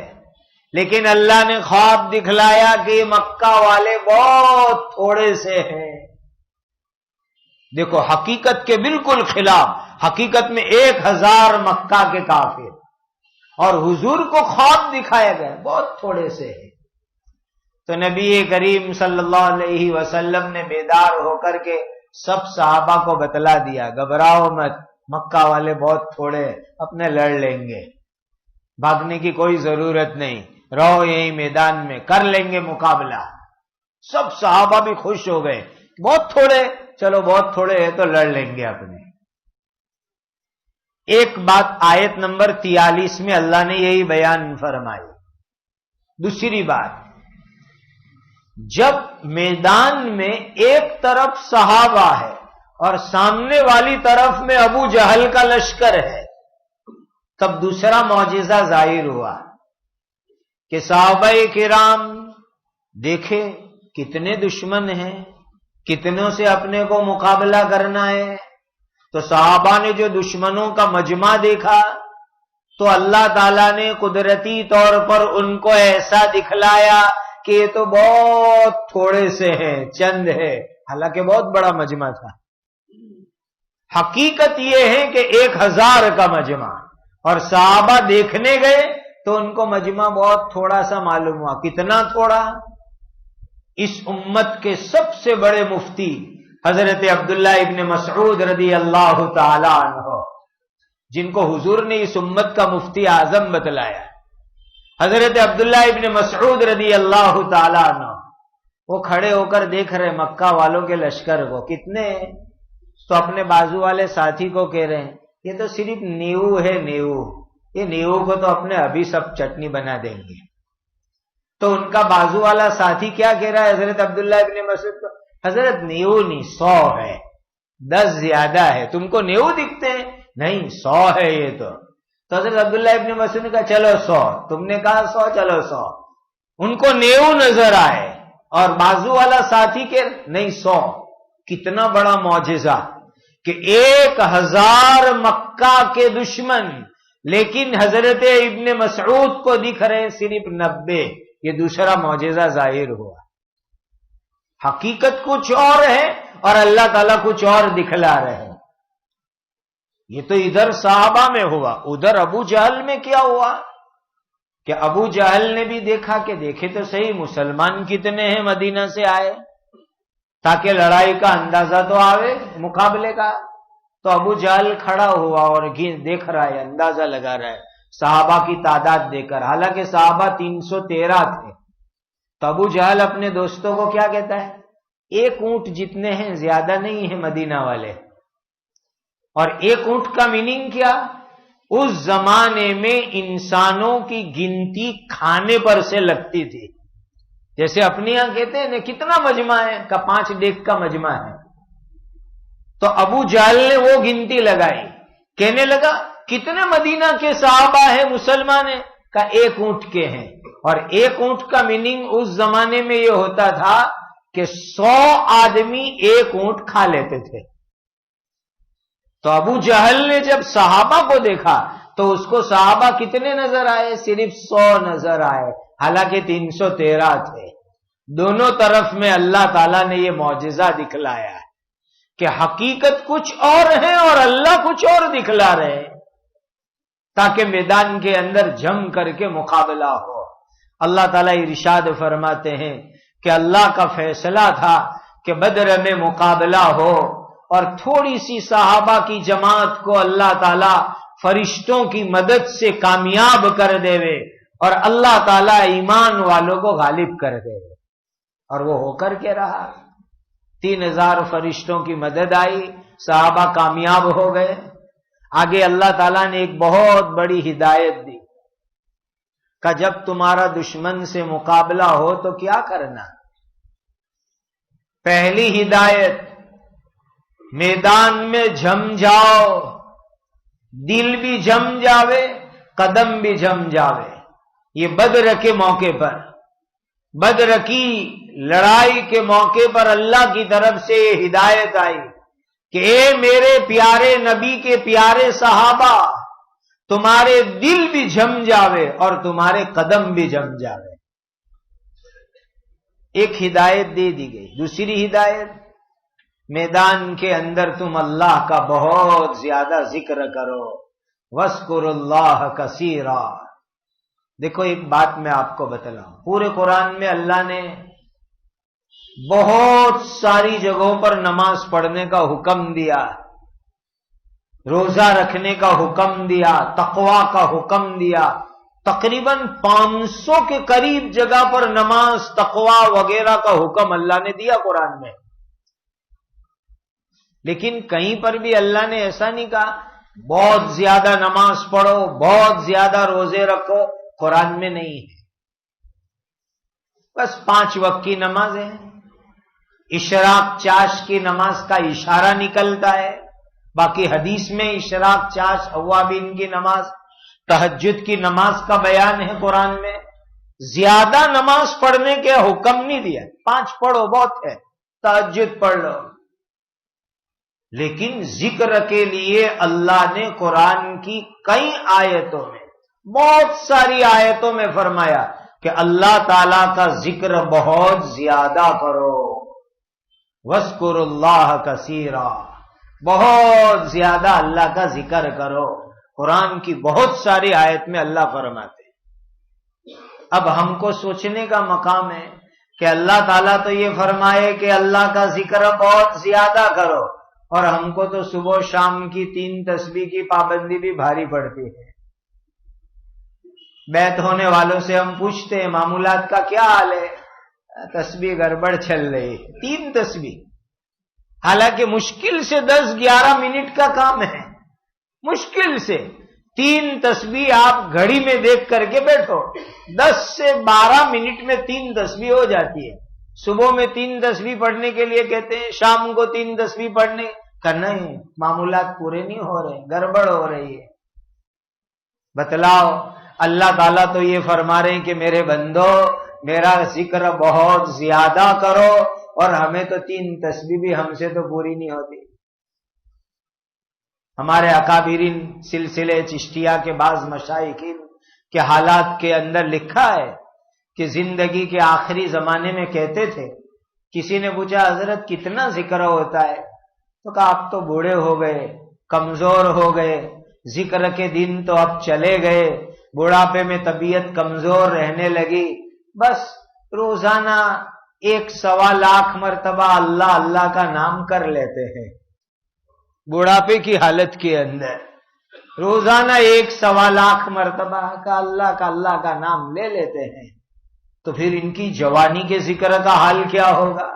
لیکن اللہ نے خواب دکھلایا کہ مکہ والے بہت تھوڑے سے ہیں۔ دیکھو حقیقت کے بالکل خلاف، حقیقت میں 1000 مکہ کے کافر، اور حضور کو خواب دکھایا گیا بہت تھوڑے سے ہے۔ تو نبی کریم صلی اللہ علیہ وسلم نے بیدار ہو کر کے سب صحابہ کو بتلا دیا، گھبراؤ مت، مکہ والے بہت تھوڑے، اپنے لڑ لیں گے، بھاگنے کی کوئی ضرورت نہیں، رہو یہی میدان میں، کر لیں گے مقابلہ۔ سب صحابہ بھی خوش ہو گئے، بہت تھوڑے، چلو بہت تھوڑے ہیں تو لڑ لیں گے اپنے۔ ایک بات آیت نمبر 43 میں اللہ نے یہی بیان فرمائی۔ دوسری بات، جب میدان میں ایک طرف صحابہ ہے اور سامنے والی طرف میں ابو جہل کا لشکر ہے، تب دوسرا معجزہ ظاہر ہوا کہ صحابہ کرام دیکھے کتنے دشمن ہیں، کتنوں سے اپنے کو مقابلہ کرنا ہے۔ تو صحابہ نے جو دشمنوں کا مجمع دیکھا تو اللہ تعالیٰ نے قدرتی طور پر ان کو ایسا دکھلایا کہ یہ تو بہت تھوڑے سے ہیں، چند ہے، حالانکہ بہت بڑا مجمع تھا۔ حقیقت یہ ہے کہ 1000 کا مجمع، اور صحابہ دیکھنے گئے تو ان کو مجمع بہت تھوڑا سا معلوم ہوا۔ کتنا تھوڑا؟ اس امت کے سب سے بڑے مفتی حضرت عبداللہ ابن مسعود رضی اللہ تعالی عنہ، جن کو حضور نے اس امت کا مفتی اعظم بتلایا، حضرت عبداللہ ابن مسعود رضی اللہ تعالی عنہ، وہ کھڑے ہو کر دیکھ رہے مکہ والوں کے لشکر کو، کتنے ہیں؟ تو اپنے بازو والے ساتھی کو کہہ رہے ہیں یہ تو صرف نیو ہے، نیو، یہ نیو کو تو اپنے ابھی سب چٹنی بنا دیں گے۔ تو ان کا بازو والا ساتھی کیا کہہ رہا ہے حضرت عبداللہ ابن مسعود کو؟ حضرت نیو نہیں، 100 ہے، 10 زیادہ ہے، تم کو نیو دکھتے ہیں؟ نہیں، 100 ہے یہ تو۔ تو حضرت عبداللہ ابن مسعود نے کہا چلو 100، تم نے کہا 100، چلو 100۔ ان کو 90 نظر آئے اور بازو والا ساتھی کے نہیں 100۔ کتنا بڑا معجزہ کہ 1000 مکہ کے دشمن، لیکن حضرت ابن مسعود کو دکھ رہے صرف 90۔ یہ دوسرا معجزہ ظاہر ہوا۔ حقیقت کچھ اور ہے اور اللہ تعالیٰ کچھ اور دکھلا رہے ہیں۔ یہ تو ادھر صحابہ میں ہوا، ادھر ابو جہل میں کیا ہوا کہ ابو جہل نے بھی دیکھا کہ دیکھے تو صحیح مسلمان کتنے ہیں مدینہ سے آئے، تاکہ لڑائی کا اندازہ تو آوے مقابلے کا۔ تو ابو جہل کھڑا ہوا اور دیکھ رہا ہے، اندازہ لگا رہا ہے صحابہ کی تعداد دے کر، حالانکہ صحابہ 313 تھے۔ تو ابو جہل اپنے دوستوں کو کیا کہتا ہے؟ 1 اونٹ جتنے ہیں، زیادہ نہیں ہیں مدینہ والے۔ اور 1 اونٹ کا میننگ کیا؟ اس زمانے میں انسانوں کی گنتی کھانے پر سے لگتی تھی۔ جیسے اپنے یہاں کہتے ہیں نا کتنا مجمع ہے، کا 5 ڈیک کا مجمع ہے۔ تو ابو جہل نے وہ گنتی لگائی، کہنے لگا کتنے مدینہ کے صحابہ ہیں مسلمان ہیں؟ کا 1 اونٹ کے ہیں۔ اور 1 اونٹ کا میننگ اس زمانے میں یہ ہوتا تھا کہ 100 آدمی 1 اونٹ کھا لیتے تھے۔ تو ابو جہل نے جب صحابہ کو دیکھا تو اس کو صحابہ کتنے نظر آئے؟ صرف 100 نظر آئے، حالانکہ 313 تھے۔ دونوں طرف میں اللہ تعالیٰ نے یہ معجزہ دکھلایا ہے کہ حقیقت کچھ اور ہے اور اللہ کچھ اور دکھلا رہے ہیں، تاکہ میدان کے اندر جم کر کے مقابلہ ہو۔ اللہ تعالیٰ ارشاد فرماتے ہیں کہ اللہ کا فیصلہ تھا کہ بدر میں مقابلہ ہو، اور تھوڑی سی صحابہ کی جماعت کو اللہ تعالیٰ فرشتوں کی مدد سے کامیاب کر دے اور اللہ تعالیٰ ایمان والوں کو غالب کر دے، اور وہ ہو کر کے رہا۔ 3000 فرشتوں کی مدد آئی، صحابہ کامیاب ہو گئے۔ آگے اللہ تعالیٰ نے ایک بہت بڑی ہدایت دی کہ جب تمہارا دشمن سے مقابلہ ہو تو کیا کرنا؟ پہلی ہدایت، میدان میں جم جاؤ، دل بھی جم جاوے، قدم بھی جم جاوے۔ یہ بدر کے موقع پر، بدر کی لڑائی کے موقع پر اللہ کی طرف سے یہ ہدایت آئی کہ اے میرے پیارے نبی کے پیارے صحابہ، تمہارے دل بھی جم جاوے اور تمہارے قدم بھی جم جاوے۔ ایک ہدایت دے دی گئی۔ دوسری ہدایت، میدان کے اندر تم اللہ کا بہت زیادہ ذکر کرو، وَاذْكُرُوا اللَّهَ كَثِيرًا۔ دیکھو ایک بات میں آپ کو بتلاؤں، پورے قرآن میں اللہ نے بہت ساری جگہوں پر نماز پڑھنے کا حکم دیا، روزہ رکھنے کا حکم دیا، تقوی کا حکم دیا۔ تقریباً 500 کے قریب جگہ پر نماز، تقوی وغیرہ کا حکم اللہ نے دیا قرآن میں۔ لیکن کہیں پر بھی اللہ نے ایسا نہیں کہا بہت زیادہ نماز پڑھو، بہت زیادہ روزے رکھو، قرآن میں نہیں ہے۔ بس 5 وقت کی نمازیں ہیں، اشراق چاش کی نماز کا اشارہ نکلتا ہے، باقی حدیث میں اشراق چاش اوابین کی نماز، تہجد کی نماز کا بیان ہے قرآن میں۔ زیادہ نماز پڑھنے کے حکم نہیں دیا، 5 پڑھو بہت ہے، تہجد پڑھ لو۔ لیکن ذکر کے لیے اللہ نے قرآن کی کئی آیتوں میں، بہت ساری آیتوں میں فرمایا کہ اللہ تعالی کا ذکر بہت زیادہ کرو، وَاذْكُرُوا اللَّهَ كَثِيرًا، بہت زیادہ اللہ کا ذکر کرو۔ قرآن کی بہت ساری آیت میں اللہ فرماتے ہیں۔ اب ہم کو سوچنے کا مقام ہے کہ اللہ تعالیٰ تو یہ فرمائے کہ اللہ کا ذکر بہت زیادہ کرو، اور ہم کو تو صبح و شام کی 3 تسبیح کی پابندی بھی بھاری پڑتی ہے۔ بیعت ہونے والوں سے ہم پوچھتے ہیں معمولات کا کیا حال ہے؟ تسبیح گڑبڑ چل رہی ہے، 3 تسبیح، حالانکہ مشکل سے 10-11 منٹ کا کام ہے، مشکل سے 3 تسبیح آپ گھڑی میں دیکھ کر کے بیٹھو، 10 سے 12 منٹ میں 3 تسبیح ہو جاتی ہے۔ صبح میں 3 تسبیح پڑھنے کے لیے کہتے ہیں، شام کو 3 تسبیح پڑھنے کا نہیں، معمولات پورے نہیں ہو رہے، گڑبڑ ہو رہی ہے۔ بتلاؤ، اللہ تعالیٰ تو یہ فرما رہے ہیں کہ میرے بندو میرا ذکر بہت زیادہ کرو، اور ہمیں تو 3 تسبیح بھی ہم سے تو پوری نہیں ہوتی۔ ہمارے اکابرین سلسلے چشتیہ کے بعض مشائخین کے حالات کے اندر لکھا ہے کہ زندگی کے آخری زمانے میں کہتے تھے، کسی نے پوچھا حضرت کتنا ذکر ہوتا ہے؟ تو کہا آپ تو بوڑھے ہو گئے، کمزور ہو گئے، ذکر کے دن تو اب چلے گئے، بڑھاپے میں طبیعت کمزور رہنے لگی، بس روزانہ 1.25 لاکھ مرتبہ اللہ اللہ کا نام کر لیتے ہیں۔ بڑھاپے کی حالت کے اندر روزانہ 1.25 لاکھ مرتبہ کا اللہ کا نام لے لیتے ہیں، تو پھر ان کی جوانی کے ذکر کا حال کیا ہوگا؟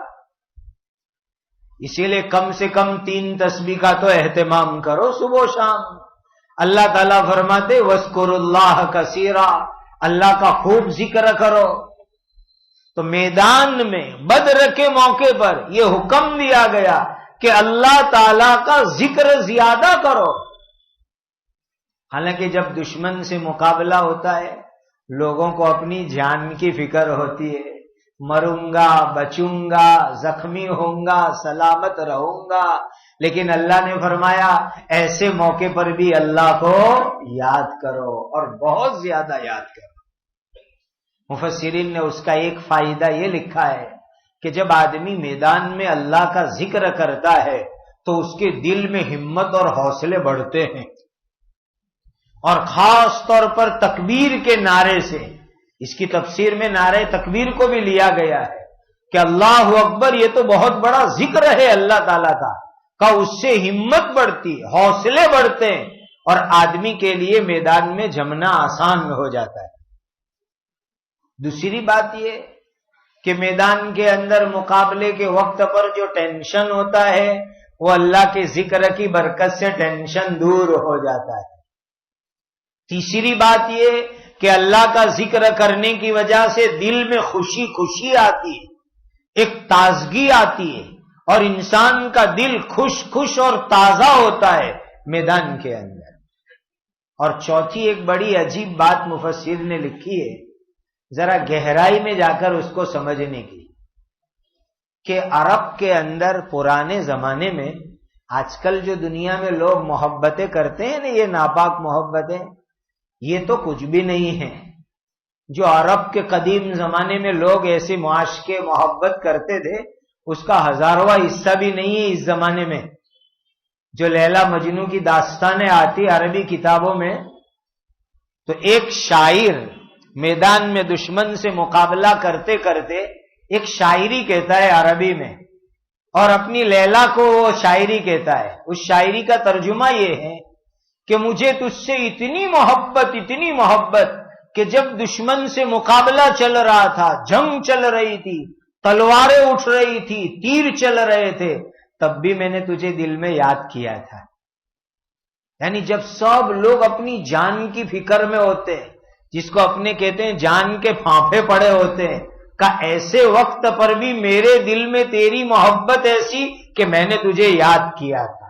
اسی لیے کم سے کم 3 تسبیح کا تو اہتمام کرو صبح و شام۔ اللہ تعالیٰ فرماتے وَاذْكُرُوا اللَّهَ كَثِيرًا، اللہ کا خوب ذکر کرو۔ تو میدان میں بدر کے موقع پر یہ حکم دیا گیا کہ اللہ تعالی کا ذکر زیادہ کرو۔ حالانکہ جب دشمن سے مقابلہ ہوتا ہے لوگوں کو اپنی جان کی فکر ہوتی ہے، مروں گا، بچوں گا، زخمی ہوں گا، سلامت رہوں گا، لیکن اللہ نے فرمایا ایسے موقع پر بھی اللہ کو یاد کرو اور بہت زیادہ یاد کرو۔ مفسرین نے اس کا ایک فائدہ یہ لکھا ہے کہ جب آدمی میدان میں اللہ کا ذکر کرتا ہے تو اس کے دل میں ہمت اور حوصلے بڑھتے ہیں، اور خاص طور پر تکبیر کے نعرے سے، اس کی تفسیر میں نعرے تکبیر کو بھی لیا گیا ہے کہ اللہ اکبر، یہ تو بہت بڑا ذکر ہے اللہ تعالیٰ کا، اس سے ہمت بڑھتی، حوصلے بڑھتے ہیں، اور آدمی کے لیے میدان میں جمنا آسان ہو جاتا ہے۔ دوسری بات یہ کہ میدان کے اندر مقابلے کے وقت پر جو ٹینشن ہوتا ہے وہ اللہ کے ذکر کی برکت سے ٹینشن دور ہو جاتا ہے۔ تیسری بات یہ کہ اللہ کا ذکر کرنے کی وجہ سے دل میں خوشی آتی ہے، ایک تازگی آتی ہے، اور انسان کا دل خوش اور تازہ ہوتا ہے میدان کے اندر۔ اور چوتھی ایک بڑی عجیب بات مفسر نے لکھی ہے، ذرا گہرائی میں جا کر اس کو سمجھنے کی، کہ عرب کے اندر پرانے زمانے میں، آج کل جو دنیا میں لوگ محبتیں کرتے ہیں نا، یہ ناپاک محبتیں، یہ تو کچھ بھی نہیں ہے۔ جو عرب کے قدیم زمانے میں لوگ ایسے معاشقے محبت کرتے تھے اس کا 1000واں حصہ بھی نہیں ہے اس زمانے میں۔ جو لیلا مجنو کی داستانیں آتی عربی کتابوں میں، تو ایک شاعر میدان میں دشمن سے مقابلہ کرتے کرتے ایک شاعری کہتا ہے عربی میں، اور اپنی لیلا کو وہ شاعری کہتا ہے۔ اس شاعری کا ترجمہ یہ ہے کہ مجھے تجھ سے اتنی محبت کہ جب دشمن سے مقابلہ چل رہا تھا، جنگ چل رہی تھی، تلواریں اٹھ رہی تھی، تیر چل رہے تھے، تب بھی میں نے تجھے دل میں یاد کیا تھا۔ یعنی جب سب لوگ اپنی جان کی فکر میں ہوتے ہیں، جس کو اپنے کہتے ہیں جان کے پھانپے پڑے ہوتے ہیں، کہ ایسے وقت پر بھی میرے دل میں تیری محبت ایسی کہ میں نے تجھے یاد کیا تھا۔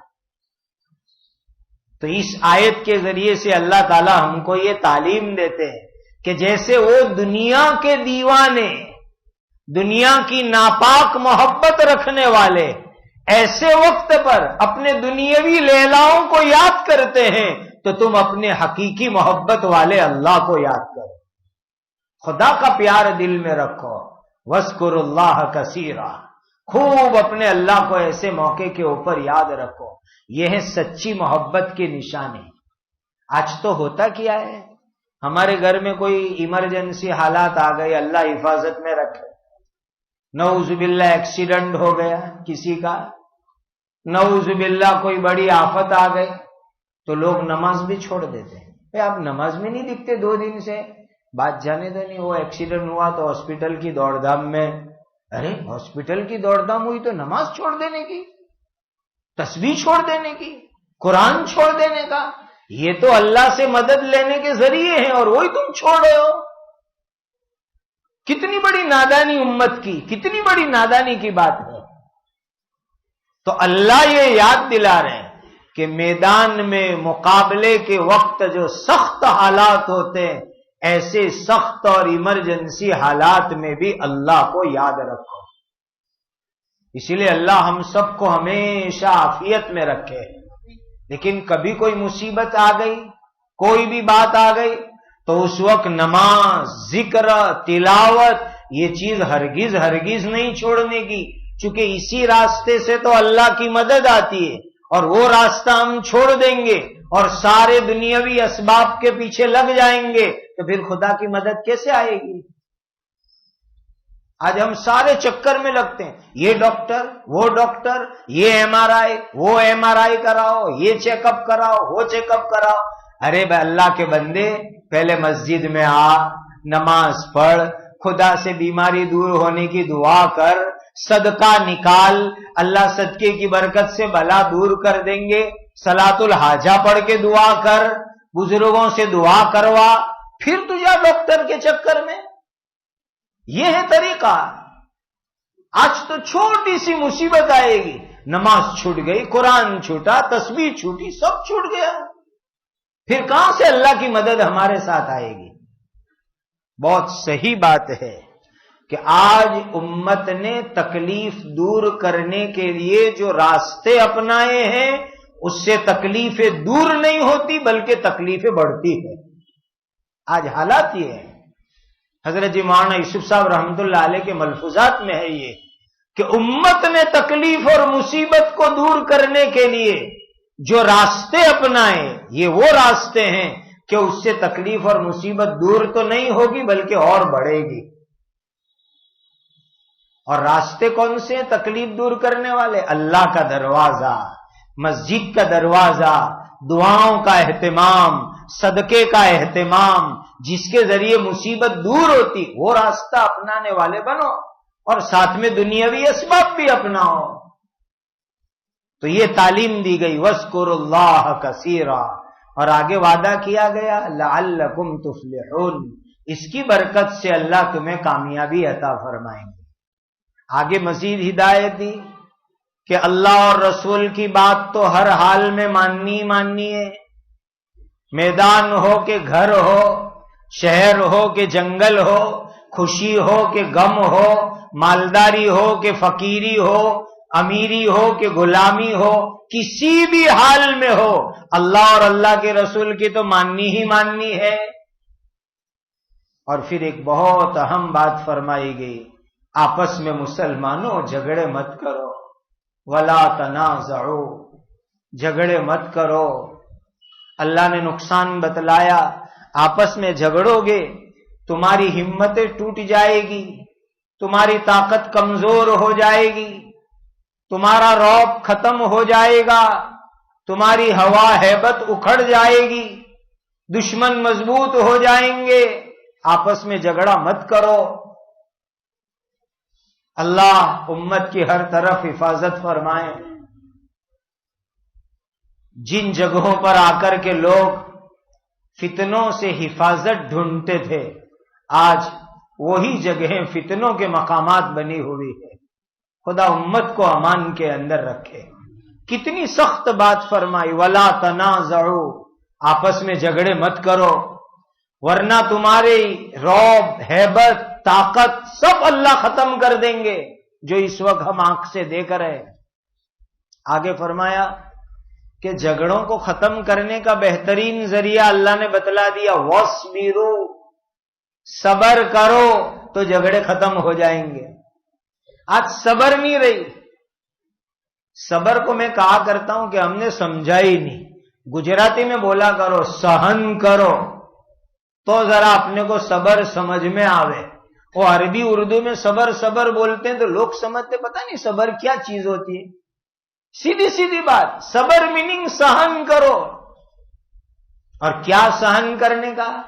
تو اس آیت کے ذریعے سے اللہ تعالی ہم کو یہ تعلیم دیتے ہیں کہ جیسے وہ دنیا کے دیوانے، دنیا کی ناپاک محبت رکھنے والے ایسے وقت پر اپنے دنیاوی لیلاؤں کو یاد کرتے ہیں، تو تم اپنے حقیقی محبت والے اللہ کو یاد کرو، خدا کا پیار دل میں رکھو۔ وَاذْكُرُوا اللَّهَ كَثِيرًا، خوب اپنے اللہ کو ایسے موقع کے اوپر یاد رکھو۔ یہ ہے سچی محبت کی نشانی۔ آج تو ہوتا کیا ہے، ہمارے گھر میں کوئی ایمرجنسی حالات آ گئے، اللہ حفاظت میں رکھے، نعوذ باللہ ایکسیڈنٹ ہو گیا کسی کا، نعوذ باللہ کوئی بڑی آفت آ گئی، تو لوگ نماز بھی چھوڑ دیتے ہیں۔ آپ نماز میں نہیں دکھتے 2 دن سے، بات جانے دو نہیں، وہ ایکسیڈنٹ ہوا تو ہاسپٹل کی دوڑ دھام میں، ارے ہاسپٹل کی دوڑ دھام ہوئی تو نماز چھوڑ دینے کی، تسبیح چھوڑ دینے کی، قرآن چھوڑ دینے کا، یہ تو اللہ سے مدد لینے کے ذریعے ہیں، اور وہی تم چھوڑ رہے ہو۔ کتنی بڑی نادانی امت کی، کتنی بڑی نادانی کی بات ہے۔ تو اللہ یہ یاد دلا رہے ہیں کہ میدان میں مقابلے کے وقت جو سخت حالات ہوتے ہیں، ایسے سخت اور ایمرجنسی حالات میں بھی اللہ کو یاد رکھو۔ اسی لیے اللہ ہم سب کو ہمیشہ عافیت میں رکھے۔ لیکن کبھی کوئی مصیبت آ گئی، کوئی بھی بات آ گئی، تو اس وقت نماز، ذکر، تلاوت، یہ چیز ہرگز ہرگز نہیں چھوڑنے کی، چونکہ اسی راستے سے تو اللہ کی مدد آتی ہے، اور وہ راستہ ہم چھوڑ دیں گے اور سارے دنیاوی اسباب کے پیچھے لگ جائیں گے تو پھر خدا کی مدد کیسے آئے گی؟ آج ہم سارے چکر میں لگتے ہیں، یہ ڈاکٹر، وہ ڈاکٹر، یہ ایم آر آئی، وہ ایم آر آئی کراؤ، یہ چیک اپ کراؤ، وہ چیک اپ کراؤ۔ ارے بھائی اللہ کے بندے، پہلے مسجد میں آ، نماز پڑھ، خدا سے بیماری دور ہونے کی دعا کر، صدقہ نکال، اللہ صدقے کی برکت سے بلا دور کر دیں گے، صلاۃ الحاجہ پڑھ کے دعا کر، بزرگوں سے دعا کروا، پھر تجھے ڈاکٹر کے چکر میں۔ یہ ہے طریقہ۔ آج تو چھوٹی سی مصیبت آئے گی، نماز چھوٹ گئی، قرآن چھوٹا، تسبیح چھوٹی، سب چھوٹ گیا، پھر کہاں سے اللہ کی مدد ہمارے ساتھ آئے گی؟ بہت صحیح بات ہے کہ آج امت نے تکلیف دور کرنے کے لیے جو راستے اپنائے ہیں، اس سے تکلیفیں دور نہیں ہوتی بلکہ تکلیفیں بڑھتی ہیں۔ آج حالات یہ ہیں۔ حضرت مولانا یوسف صاحب رحمۃ اللہ علیہ کے ملفوظات میں ہے یہ کہ امت نے تکلیف اور مصیبت کو دور کرنے کے لیے جو راستے اپنائے، یہ وہ راستے ہیں کہ اس سے تکلیف اور مصیبت دور تو نہیں ہوگی بلکہ اور بڑھے گی۔ اور راستے کون سے ہیں تکلیف دور کرنے والے؟ اللہ کا دروازہ، مسجد کا دروازہ، دعاؤں کا اہتمام، صدقے کا اہتمام، جس کے ذریعے مصیبت دور ہوتی، وہ راستہ اپنانے والے بنو، اور ساتھ میں دنیاوی اسباب بھی اپناؤ۔ تو یہ تعلیم دی گئی، وَاذْكُرُوا اللَّهَ كَثِيرًا، اور آگے وعدہ کیا گیا لَعَلَّكُمْ تُفْلِحُونَ، اس کی برکت سے اللہ تمہیں کامیابی عطا فرمائیں گے۔ آگے مزید ہدایت دی کہ اللہ اور رسول کی بات تو ہر حال میں ماننی ہے، میدان ہو کہ گھر ہو، شہر ہو کہ جنگل ہو، خوشی ہو کہ غم ہو، مالداری ہو کہ فقیری ہو، امیری ہو کہ غلامی ہو، کسی بھی حال میں ہو، اللہ اور اللہ کے رسول کی تو ماننی ہے۔ اور پھر ایک بہت اہم بات فرمائی گئی، آپس میں مسلمانوں جھگڑے مت کرو، ولا تنازعوا، جھگڑے مت کرو۔ اللہ نے نقصان بتلایا، آپس میں جھگڑو گے تمہاری ہمتیں ٹوٹ جائے گی، تمہاری طاقت کمزور ہو جائے گی، تمہارا رعب ختم ہو جائے گا، تمہاری ہوا ہیبت اکھڑ جائے گی، دشمن مضبوط ہو جائیں گے۔ آپس میں جھگڑا مت کرو۔ اللہ امت کی ہر طرف حفاظت فرمائے۔ جن جگہوں پر آ کر کے لوگ فتنوں سے حفاظت ڈھونڈتے تھے، آج وہی جگہیں فتنوں کے مقامات بنی ہوئی ہے۔ خدا امت کو امان کے اندر رکھے۔ کتنی سخت بات فرمائی، ولا تنازعوا، آپس میں جھگڑے مت کرو، ورنہ تمہاری رعب، ہیبت، طاقت سب اللہ ختم کر دیں گے جو اس وقت ہم آنکھ سے دیکھ رہے ہیں۔ آگے فرمایا کہ جھگڑوں کو ختم کرنے کا بہترین ذریعہ اللہ نے بتلا دیا، وَاصْبِرُوا، صبر کرو تو جھگڑے ختم ہو جائیں گے۔ آج صبر نہیں رہی۔ صبر کو میں کہا کرتا ہوں کہ ہم نے سمجھا ہی نہیں۔ گجراتی میں بولا کرو سہن کرو تو ذرا اپنے کو صبر سمجھ میں آوے۔ وہ عربی اردو میں صبر بولتے ہیں تو لوگ سمجھتے پتہ نہیں صبر کیا چیز ہوتی ہے۔ سیدھی بات، صبر میننگ سہن کرو۔ اور کیا سہن کرنے کا؟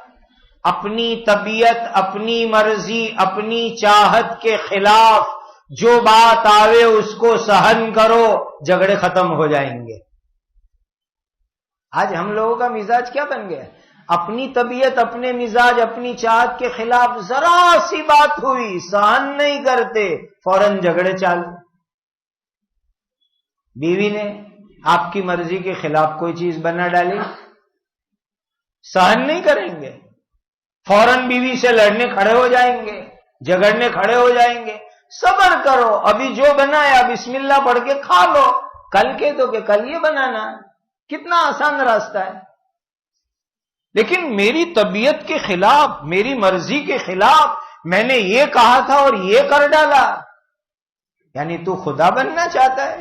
اپنی طبیعت، اپنی مرضی، اپنی چاہت کے خلاف جو بات آوے اس کو سہن کرو، جھگڑے ختم ہو جائیں گے۔ آج ہم لوگوں کا مزاج کیا بن گیا؟ اپنی طبیعت، اپنے مزاج، اپنی چاہت کے خلاف ذرا سی بات ہوئی سہن نہیں کرتے، فوراً جھگڑے چالو۔ بیوی نے آپ کی مرضی کے خلاف کوئی چیز بنا ڈالی، سہن نہیں کریں گے، فوراً بیوی سے لڑنے کھڑے ہو جائیں گے، جھگڑنے کھڑے ہو جائیں گے۔ صبر کرو، ابھی جو بنایا بسم اللہ پڑھ کے کھا لو، کل کے تو کہ کل یہ بنانا ہے، کتنا آسان راستہ ہے۔ لیکن میری طبیعت کے خلاف، میری مرضی کے خلاف میں نے یہ کہا تھا اور یہ کر ڈالا، یعنی تو خدا بننا چاہتا ہے،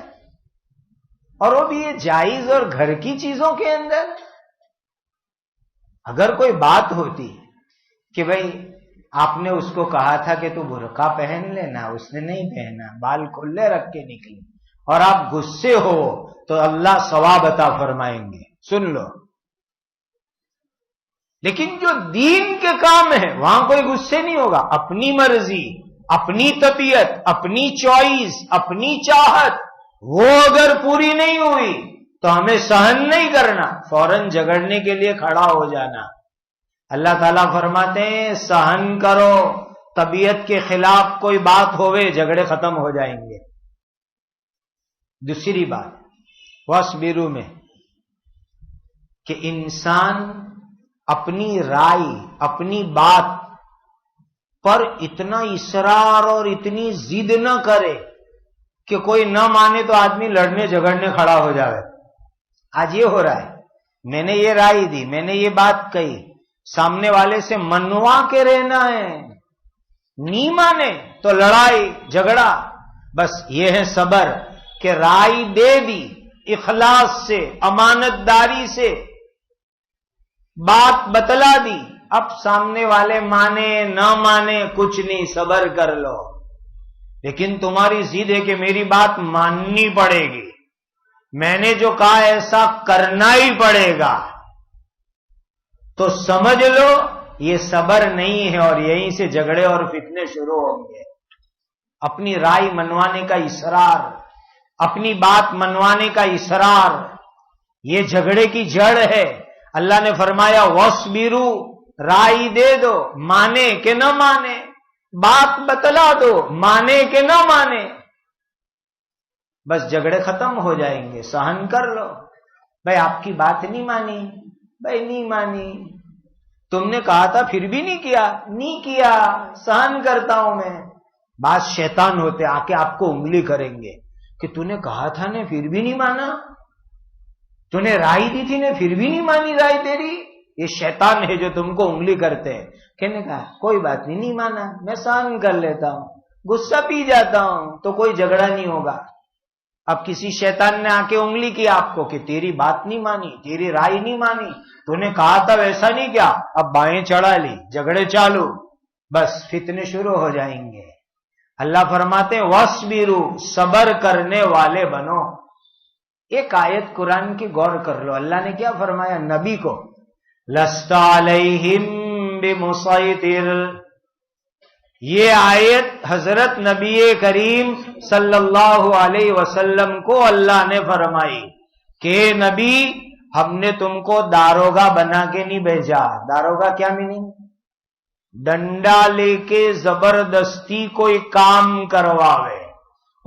اور وہ بھی یہ جائز اور گھر کی چیزوں کے اندر۔ اگر کوئی بات ہوتی کہ بھئی آپ نے اس کو کہا تھا کہ تو برقع پہن لینا، اس نے نہیں پہنا، بال کھلے رکھ کے نکلی، اور آپ غصے ہو تو اللہ ثواب عطا فرمائیں گے، سن لو۔ لیکن جو دین کے کام ہے وہاں کوئی غصے نہیں ہوگا، اپنی مرضی، اپنی طبیعت، اپنی چوائس، اپنی چاہت، وہ اگر پوری نہیں ہوئی تو ہمیں سہن نہیں کرنا، فوراً جھگڑنے کے لیے کھڑا ہو جانا۔ اللہ تعالیٰ فرماتے ہیں سہن کرو، طبیعت کے خلاف کوئی بات ہوئے جھگڑے ختم ہو جائیں گے۔ دوسری بات وَاصْبِرُوا میں کہ انسان اپنی رائے، اپنی بات پر اتنا اصرار اور اتنی ضد نہ کرے کہ کوئی نہ مانے تو آدمی لڑنے جھگڑنے کھڑا ہو جائے۔ آج یہ ہو رہا ہے، میں نے یہ رائے دی، میں نے یہ بات کہی، سامنے والے سے منوا کے رہنا ہے، نہیں مانے تو لڑائی جھگڑا۔ بس یہ ہے صبر کہ رائے دے دی اخلاص سے، امانت داری سے، بات بتلا دی، اب سامنے والے مانے نہ مانے کچھ نہیں، صبر کر لو۔ لیکن تمہاری ضد ہے کہ میری بات ماننی پڑے گی، میں نے جو کہا ایسا کرنا ہی پڑے گا، تو سمجھ لو یہ صبر نہیں ہے، اور یہیں سے جھگڑے اور فتنے شروع ہوں گے۔ اپنی رائے منوانے کا اصرار، اپنی بات منوانے کا اصرار، یہ جھگڑے کی جڑ ہے۔ اللہ نے فرمایا وَاصْبِرُوا، رائے دے دو، مانے کہ نہ مانے، بات بتلا دو، مانے کہ نہ مانے، بس جھگڑے ختم ہو جائیں گے۔ سہن کر لو، بھائی آپ کی بات نہیں مانی، بھائی نہیں مانی، تم نے کہا تھا پھر بھی نہیں کیا، نہیں کیا، سہن کرتا ہوں میں۔ بعض شیطان ہوتے آ کے آپ کو انگلی کریں گے کہ تو نے کہا تھا نے پھر بھی نہیں مانا، تو نے رائے دی تھی نے پھر بھی نہیں مانی رائے تیری۔ یہ شیطان ہے جو تم کو انگلی کرتے ہیں۔ کہنے کہا کوئی بات نہیں، نہیں مانا، میں سہن کر لیتا ہوں، غصہ پی جاتا ہوں، تو کوئی جھگڑا نہیں ہوگا۔ اب کسی شیطان نے آ کے انگلی کی آپ کو کہ تیری بات نہیں مانی، تیری رائے نہیں مانی، تو نے کہا تھا ویسا نہیں کیا، اب بائیں چڑھا لی، جھگڑے چالو، بس فتنے شروع ہو جائیں گے۔ اللہ فرماتے ہیں وَاصْبِرُوا، صبر کرنے والے بنو۔ ایک آیت قرآن کی غور کر لو، اللہ نے کیا فرمایا نبی کو، لَسْتَ عَلَيْهِمْ بِمُصَيْطِرٍ۔ یہ آیت حضرت نبی کریم صلی اللہ علیہ وسلم کو اللہ نے فرمائی کہ نبی ہم نے تم کو داروغہ بنا کے نہیں بھیجا۔ داروغہ کیا میننگ؟ ڈنڈا لے کے زبردستی کوئی کام کرواوے،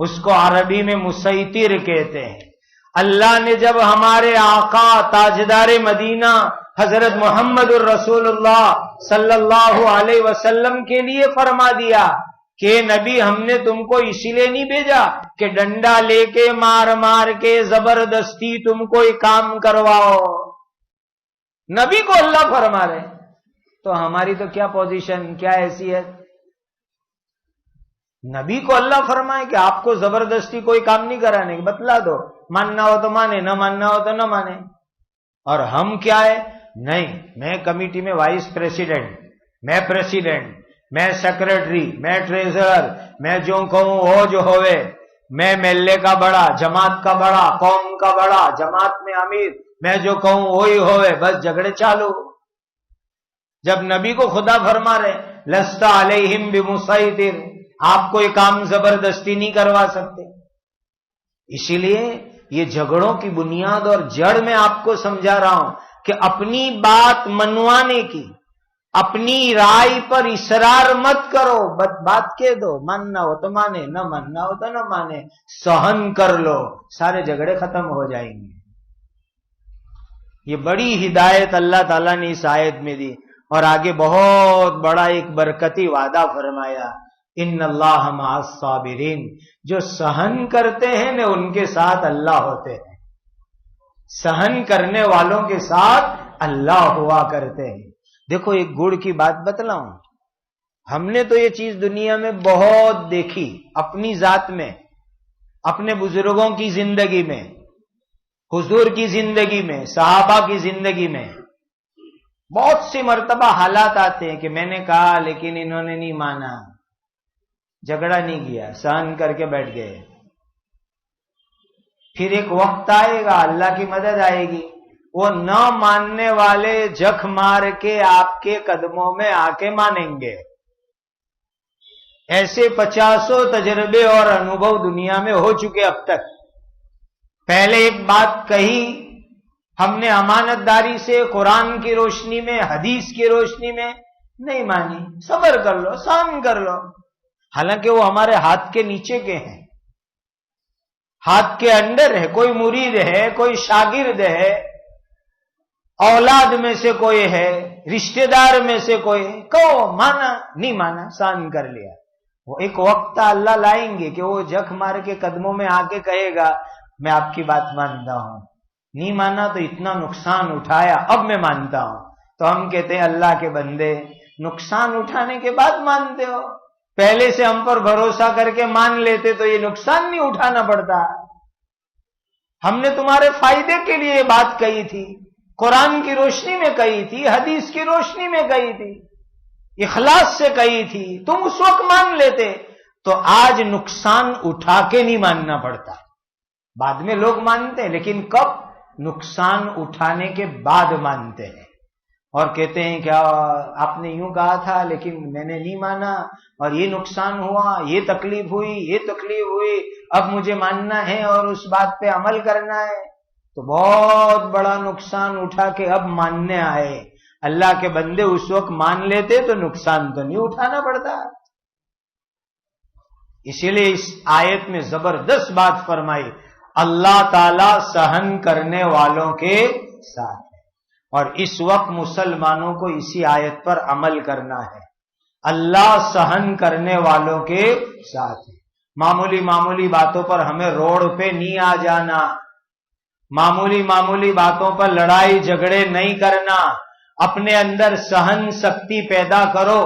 اس کو عربی میں مسیطر کہتے ہیں۔ اللہ نے جب ہمارے آقا تاجدار مدینہ حضرت محمد الرسول اللہ صلی اللہ علیہ وسلم کے لیے فرما دیا کہ نبی ہم نے تم کو اسی لیے نہیں بھیجا کہ ڈنڈا لے کے مار مار کے زبردستی تم کوئی کام کرواؤ، نبی کو اللہ فرما رہے، تو ہماری تو کیا پوزیشن، کیا حیثیت؟ نبی کو اللہ فرمائے کہ آپ کو زبردستی کوئی کام نہیں کرانے، بتلا دو، ماننا ہو تو مانے، نہ ماننا ہو تو نہ مانے۔ اور ہم کیا ہے، نہیں میں کمیٹی میں وائس پریسیڈنٹ، میں پریسیڈنٹ، میں سیکریٹری، میں ٹریزرر، میں جو کہوں وہ جو ہوئے، میں محلے کا بڑا، جماعت کا بڑا، قوم کا بڑا، جماعت میں امیر، میں جو کہوں وہی ہوئے، بس جھگڑے چالو۔ جب نبی کو خدا فرما رہے لست علیہم بمسیطر، آپ کوئی کام زبردستی نہیں کروا سکتے۔ اسی لیے یہ جھگڑوں کی بنیاد اور جڑ میں آپ کو سمجھا رہا ہوں کہ اپنی بات منوانے کی، اپنی رائے پر اصرار مت کرو، بات کہہ دو، ماننا ہو تو مانے، نہ ماننا ہو تو نہ مانے، سہن کر لو، سارے جھگڑے ختم ہو جائیں گے۔ یہ بڑی ہدایت اللہ تعالیٰ نے اس آیت میں دی، اور آگے بہت بڑا ایک برکتی وعدہ فرمایا، ان اللہ مع الصابرین، جو سہن کرتے ہیں نا ان کے ساتھ اللہ ہوتے ہیں، سہن کرنے والوں کے ساتھ اللہ ہوا کرتے ہیں۔ دیکھو ایک گڑ کی بات بتلاؤں، ہم نے تو یہ چیز دنیا میں بہت دیکھی، اپنی ذات میں، اپنے بزرگوں کی زندگی میں، حضور کی زندگی میں، صحابہ کی زندگی میں بہت سی مرتبہ حالات آتے ہیں کہ میں نے کہا لیکن انہوں نے نہیں مانا، جھگڑا نہیں کیا، سہن کر کے بیٹھ گئے۔ پھر ایک وقت آئے گا، اللہ کی مدد آئے گی، وہ نہ ماننے والے جھک مار کے آپ کے قدموں میں آ کے مانیں گے۔ ایسے 50 تجربے اور انوبھو دنیا میں ہو چکے اب تک۔ پہلے ایک بات کہی، ہم نے امانت داری سے قرآن کی روشنی میں، حدیث کی روشنی میں نہیں مانی، صبر کر لو، سہن کر لو، حالانکہ وہ ہمارے ہاتھ کے نیچے کے ہیں، ہاتھ کے انڈر ہے، کوئی مرید ہے، کوئی شاگرد ہے، اولاد میں سے کوئی ہے، رشتہ دار میں سے کوئی ہے، کہو مانا، نہیں مانا، سہن کر لیا۔ وہ ایک وقت اللہ لائیں گے کہ وہ جھک مار کے قدموں میں آ کے کہے گا میں آپ کی بات مانتا ہوں، نہیں مانا تو اتنا نقصان اٹھایا، اب میں مانتا ہوں۔ تو ہم کہتے ہیں اللہ کے بندے، نقصان اٹھانے کے بعد مانتے ہو، پہلے سے ہم پر بھروسہ کر کے مان لیتے تو یہ نقصان نہیں اٹھانا پڑتا۔ ہم نے تمہارے فائدے کے لیے یہ بات کہی تھی، قرآن کی روشنی میں کہی تھی، حدیث کی روشنی میں کہی تھی، اخلاص سے کہی تھی، تم اس وقت مان لیتے تو آج نقصان اٹھا کے نہیں ماننا پڑتا۔ بعد میں لوگ مانتے ہیں، لیکن کب؟ نقصان اٹھانے کے بعد مانتے ہیں، اور کہتے ہیں کیا آپ نے یوں کہا تھا لیکن میں نے نہیں مانا، اور یہ نقصان ہوا، یہ تکلیف ہوئی، یہ تکلیف ہوئی، اب مجھے ماننا ہے اور اس بات پہ عمل کرنا ہے، تو بہت بڑا نقصان اٹھا کے اب ماننے آئے۔ اللہ کے بندے اس وقت مان لیتے تو نقصان تو نہیں اٹھانا پڑتا۔ اسی لیے اس آیت میں زبردست بات فرمائی، اللہ تعالی سہن کرنے والوں کے ساتھ ہے، اور اس وقت مسلمانوں کو اسی آیت پر عمل کرنا ہے، اللہ سہن کرنے والوں کے ساتھ ہے۔ معمولی معمولی باتوں پر ہمیں روڈ پہ نہیں آ جانا، معمولی معمولی باتوں پر لڑائی جھگڑے نہیں کرنا، اپنے اندر سہن شکتی پیدا کرو،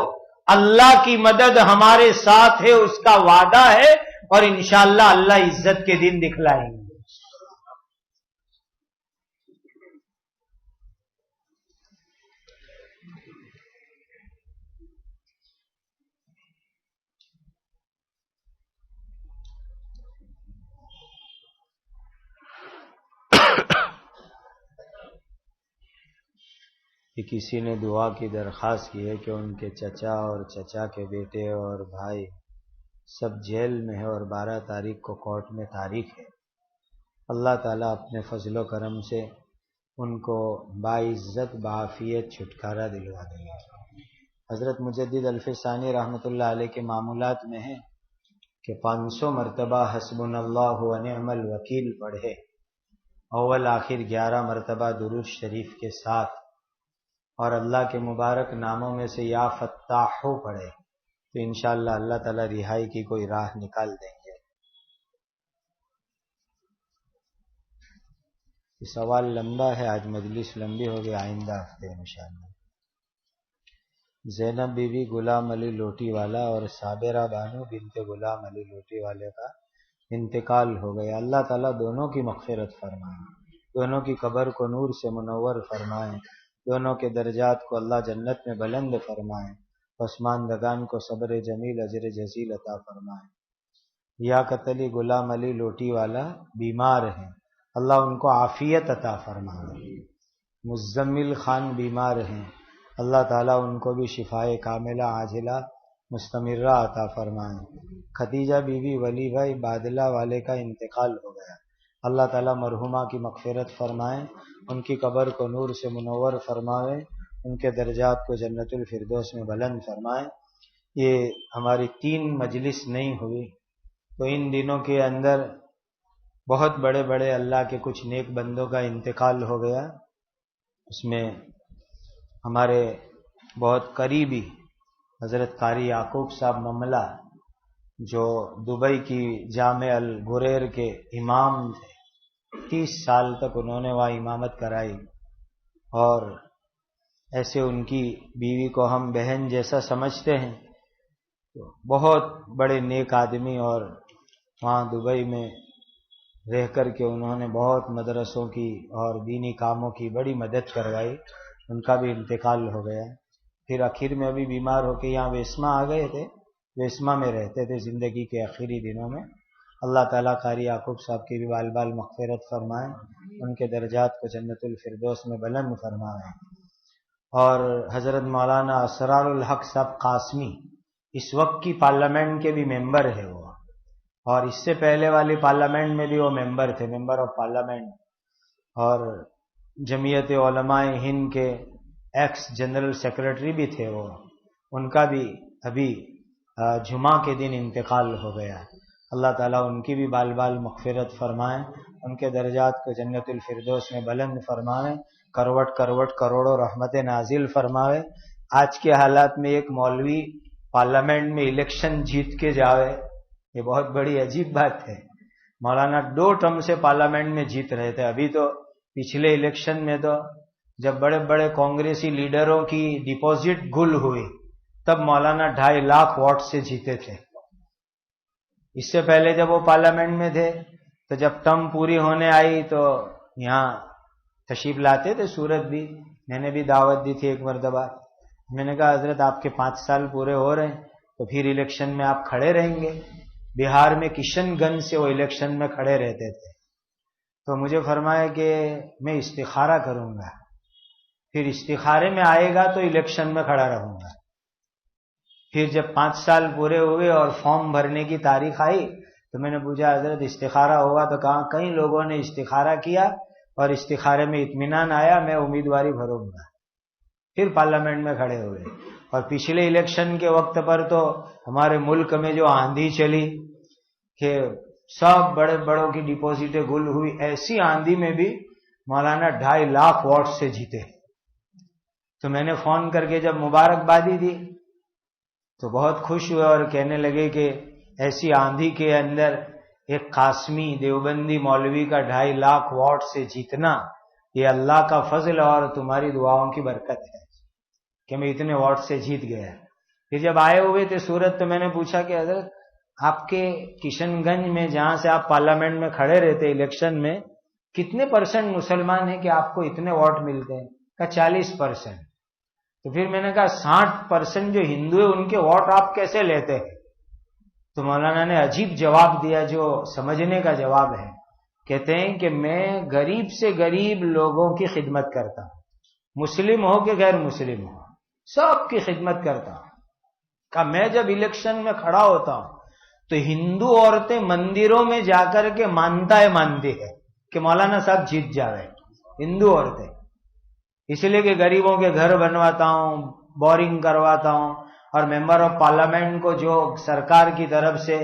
اللہ کی مدد ہمارے ساتھ ہے، اس کا وعدہ ہے، اور انشاءاللہ اللہ عزت کے دن دکھلائیں گے۔ کہ کسی نے دعا کی درخواست کی ہے کہ ان کے چچا اور چچا کے بیٹے اور بھائی سب جیل میں ہے، اور 12 تاریخ کو کورٹ میں تاریخ ہے، اللہ تعالیٰ اپنے فضل و کرم سے ان کو باعزت بعافیت چھٹکارا دلوا دیں گے۔ حضرت مجدد الفی ثانی رحمۃ اللہ علیہ کے معمولات میں ہے کہ 500 مرتبہ حسبنا اللہ و نعم الوکیل پڑھے، اول آخر 11 مرتبہ درود شریف کے ساتھ، اور اللہ کے مبارک ناموں میں سے یا فتاحو پڑھے، تو انشاءاللہ اللہ تعالیٰ رہائی کی کوئی راہ نکال دیں گے۔ یہ سوال لمبا ہے، آج مجلس لمبی ہوگی، آئندہ ہفتے انشاءاللہ۔ زینب بی بی غلام علی لوٹی والا اور صابرہ بانو بنت غلام علی لوٹی والے کا انتقال ہو گیا، اللہ تعالیٰ دونوں کی مغفرت فرمائے، دونوں کی قبر کو نور سے منور فرمائے، دونوں کے درجات کو اللہ جنت میں بلند فرمائے، پسماندگان کو صبر جمیل اجر جزیل عطا فرمائے۔ لیاقت علی غلام علی لوٹی والا بیمار ہیں، اللہ ان کو عافیت عطا فرمائے۔ مزمل خان بیمار ہیں، اللہ تعالیٰ ان کو بھی شفائے کاملہ عاجلہ مستمرہ عطا فرمائے۔ خدیجہ بی بی ولی بھائی بادلہ والے کا انتقال ہو گیا، اللہ تعالیٰ مرحومہ کی مغفرت فرمائے، ان کی قبر کو نور سے منور فرمائے، ان کے درجات کو جنت الفردوس میں بلند فرمائیں۔ یہ ہماری 3 مجلس نہیں ہوئی تو ان دنوں کے اندر بہت بڑے بڑے اللہ کے کچھ نیک بندوں کا انتقال ہو گیا۔ اس میں ہمارے بہت قریبی حضرت قاری یعقوب صاحب مملہ جو دبئی کی جامع الغریر کے امام تھے، 30 سال تک انہوں نے وہاں امامت کرائی، اور ایسے ان کی بیوی کو ہم بہن جیسا سمجھتے ہیں۔ بہت بڑے نیک آدمی، اور وہاں دبئی میں رہ کر کے انہوں نے بہت مدرسوں کی اور دینی کاموں کی بڑی مدد کروائی۔ ان کا بھی انتقال ہو گیا۔ پھر آخر میں ابھی بیمار ہو کے یہاں ویسما آ گئے تھے، ویسما میں رہتے تھے زندگی کے آخری دنوں میں۔ اللہ تعالیٰ قاری یعقوب صاحب کی بھی بال بال مغفرت فرمائیں، ان کے درجات کو جنت الفردوس میں بلند فرمائیں۔ اور حضرت مولانا اسرار الحق صاحب قاسمی اس وقت کی پارلیمنٹ کے بھی ممبر ہے وہ، اور اس سے پہلے والی پارلیمنٹ میں بھی وہ ممبر تھے، ممبر آف پارلیمنٹ، اور جمعیت علماء ہند کے ایکس جنرل سیکرٹری بھی تھے وہ۔ ان کا بھی ابھی جمعہ کے دن انتقال ہو گیا۔ اللہ تعالیٰ ان کی بھی بال بال مغفرت فرمائیں، ان کے درجات کو جنت الفردوس میں بلند فرمائیں، کروٹ کروٹ کروڑوں رحمت نازل فرماوے۔ آج کے حالات میں ایک مولوی پارلیمنٹ میں الیکشن جیت کے جاوے، یہ بہت بڑی عجیب بات ہے۔ مولانا 2 ٹرم سے پارلیمنٹ میں جیت رہے تھے۔ ابھی تو پچھلے الیکشن میں تو جب بڑے بڑے کانگریسی لیڈروں کی ڈپازٹ گل ہوئی تب مولانا 2.5 لاکھ ووٹ سے جیتے تھے۔ اس سے پہلے جب وہ پارلیمنٹ میں تھے تو جب ٹرم پوری ہونے آئی تو یہاں تشریف لاتے تھے، سورت بھی میں نے بھی دعوت دی تھی ایک مرتبہ۔ میں نے کہا حضرت آپ کے 5 سال پورے ہو رہے ہیں تو پھر الیکشن میں آپ کھڑے رہیں گے؟ بہار میں کشن گنج سے وہ الیکشن میں کھڑے رہتے تھے۔ تو مجھے فرمایا کہ میں استخارہ کروں گا، پھر استخارے میں آئے گا تو الیکشن میں کھڑا رہوں گا۔ پھر جب 5 سال پورے ہوئے اور فارم بھرنے کی تاریخ آئی تو میں نے پوچھا حضرت استخارہ ہوگا؟ تو کہا کئی لوگوں نے استخارہ کیا اور استخارے میں اطمینان آیا، میں امیدواری بھروں گا۔ پھر پارلیمنٹ میں کھڑے ہوئے۔ اور پچھلے الیکشن کے وقت پر تو ہمارے ملک میں جو آندھی چلی کہ سب بڑے بڑوں کی ڈپازٹیں گل ہوئی، ایسی آندھی میں بھی مولانا 2.5 لاکھ ووٹ سے جیتے۔ تو میں نے فون کر کے جب مبارکبادی دی تو بہت خوش ہوئے اور کہنے لگے کہ ایسی آندھی کے اندر ایک قاسمی دیوبندی مولوی کا 2.5 لاکھ ووٹ سے جیتنا یہ اللہ کا فضل اور تمہاری دعاؤں کی برکت ہے کہ میں اتنے ووٹ سے جیت گیا۔ پھر جب آئے ہوئے تھے سورت تو میں نے پوچھا کہ حضرت آپ کے کشن گنج میں جہاں سے آپ پارلیمنٹ میں کھڑے رہتے الیکشن میں کتنے % مسلمان ہیں کہ آپ کو اتنے ووٹ ملتے ہیں؟ کہا 40%۔ تو پھر میں نے کہا 60% جو ہندو ہیں ان کے ووٹ آپ کیسے لیتے ہیں؟ تو مولانا نے عجیب جواب دیا جو سمجھنے کا جواب ہے۔ کہتے ہیں کہ میں غریب سے غریب لوگوں کی خدمت کرتا ہوں، مسلم ہو کہ غیر مسلم ہو، سب کی خدمت کرتا ہوں۔ کہ میں جب الیکشن میں کھڑا ہوتا ہوں تو ہندو عورتیں مندروں میں جا کر کے مانتی ہے کہ مولانا صاحب جیت جاوے، ہندو عورتیں، اس لیے کہ غریبوں کے گھر بنواتا ہوں، بورنگ کرواتا ہوں، اور ممبر آف پارلیمنٹ کو جو سرکار کی طرف سے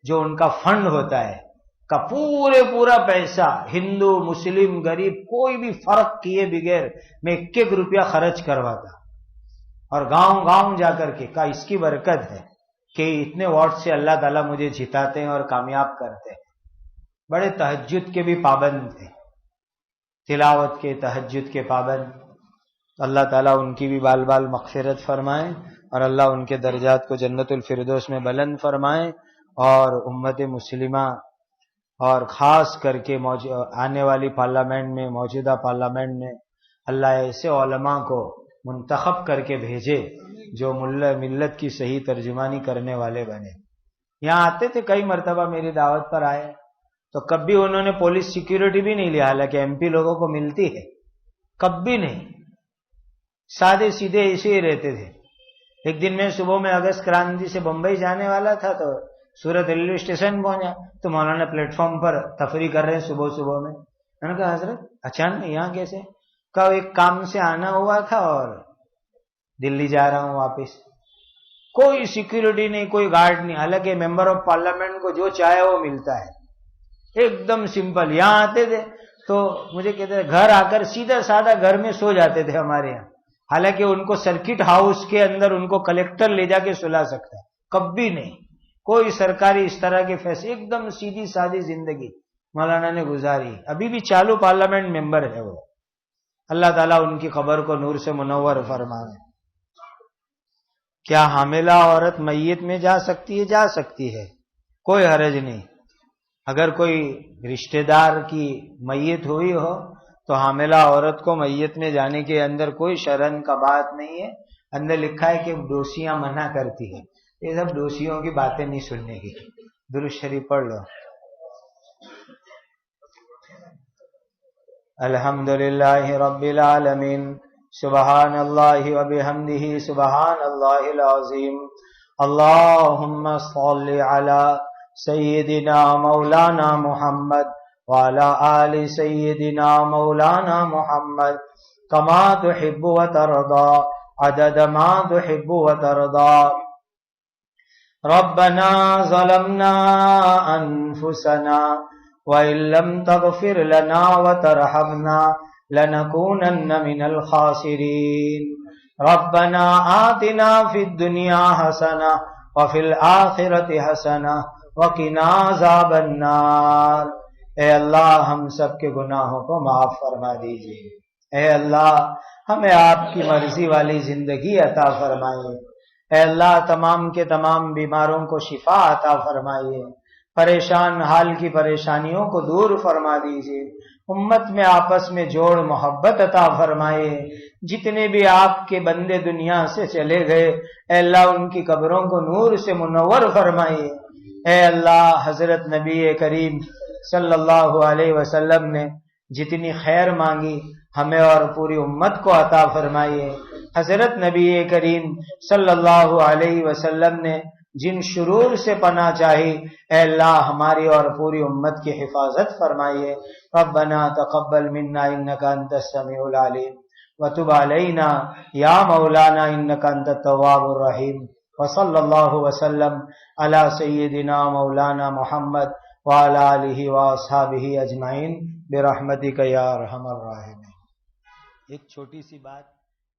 جو ان کا فنڈ ہوتا ہے کا پورا پیسہ ہندو مسلم غریب کوئی بھی فرق کیے بغیر میں 1 روپیہ خرچ کرواتا، اور گاؤں گاؤں جا کر کے کہا اس کی برکت ہے کہ اتنے ووٹ سے اللہ تعالیٰ مجھے جتاتے ہیں اور کامیاب کرتے ہیں۔ بڑے تہجد کے بھی پابند تھے، تلاوت کے تہجد کے پابند۔ اللہ تعالیٰ ان کی بھی بال بال مغفرت فرمائیں اور اللہ ان کے درجات کو جنت الفردوس میں بلند فرمائیں، اور امت مسلمہ اور خاص کر کے آنے والی پارلیمنٹ میں، موجودہ پارلیمنٹ میں اللہ ایسے علماء کو منتخب کر کے بھیجے جو ملت کی صحیح ترجمانی کرنے والے بنے۔ یہاں آتے تھے، کئی مرتبہ میری دعوت پر آئے تو کبھی انہوں نے پولیس سیکیورٹی بھی نہیں لیا، حالانکہ MP لوگوں کو ملتی ہے، کبھی نہیں، سادے سیدھے ایسے ہی رہتے تھے۔ ایک دن میں صبح میں اگست کرانتی سے بمبئی جانے والا تھا تو سورت ریلوے اسٹیشن پہنچا تو مولانا پلیٹ فارم پر تفریح کر رہے ہیں صبح میں۔ میں نے کہا حضرت اچانک یہاں کیسے؟ کہا ایک کام سے آنا ہوا تھا اور دلی جا رہا ہوں واپس، کوئی سیکورٹی نہیں، کوئی گارڈ نہیں، حالانکہ ممبر آف پارلیمنٹ کو جو چاہے وہ ملتا ہے، ایک دم سمپل. یہاں آتے تھے تو مجھے کہتے تھے گھر آ کر سیدھا سادہ گھر میں سو جاتے تھے ہمارے یہاں، حالانکہ ان کو سرکٹ ہاؤس کے اندر ان کو کلیکٹر لے جا کے سلا سکتا ہے، کبھی نہیں کوئی سرکاری اس طرح کے فیصلے، ایک دم سیدھی سادی زندگی مولانا نے گزاری. ابھی بھی چالو پارلیمنٹ ممبر ہے وہ. اللہ تعالیٰ ان کی قبر کو نور سے منور فرمائے. کیا حاملہ عورت میت میں جا سکتی ہے؟ جا سکتی ہے، کوئی حرج نہیں. اگر کوئی رشتہ دار کی میت ہوئی ہو تو حاملہ عورت کو میت میں جانے کے اندر کوئی شرن کا بات نہیں ہے. اندر لکھا ہے کہ ڈوسیاں منع کرتی ہے، یہ سب ڈوسیوں کی باتیں نہیں سننے کی. درود شریف پڑھ لو. الحمدللہ رب العالمین، سبحان اللہ وبحمدہ سبحان اللہ العظیم. اللہم صل علی سیدنا مولانا محمد وعلی آل سیدنا مولانا محمد کما تحب وترضا عدد ما تحب وترضا. ربنا ظلمنا انفسنا وَإِن لَّمْ تَغْفِرْ لَنَا وَتَرْحَمْنَا لَنَكُونَنَّ مِنَ الْخَاسِرِينَ. رَبَّنَا آتِنَا فِي الدُّنْيَا حَسَنَةً وَفِي الْآخِرَةِ حَسَنَةً وَقِنَا عَذَابَ النَّارِ. اے اللہ ہم سب کے گناہوں کو معاف فرما دیجیے. اے اللہ ہمیں آپ کی مرضی والی زندگی عطا فرمائیے. اے اللہ تمام کے تمام بیماروں کو شفا عطا فرمائیے. پریشان حال کی پریشانیوں کو دور فرما دیجیے. امت میں آپس میں جوڑ محبت عطا فرمائے. جتنے بھی آپ کے بندے دنیا سے چلے گئے اے اللہ ان کی قبروں کو نور سے منور فرمائیے. اے اللہ حضرت نبی کریم صلی اللہ علیہ وسلم نے جتنی خیر مانگی ہمیں اور پوری امت کو عطا فرمائیے. حضرت نبی کریم صلی اللہ علیہ وسلم نے جن شرور سے پناہ چاہی اے اللہ ہماری اور پوری امت کی حفاظت فرمائیے. ربنا تقبل منا انک انت السمیع العلیم وتب علینا یا مولانا انک انت التواب الرحیم. وصلی اللہ وسلم علی سیدنا مولانا محمد وعلی آلہ واصحابہ اجمعین برحمتک یا ارحم الراحمین. ایک چھوٹی سی بات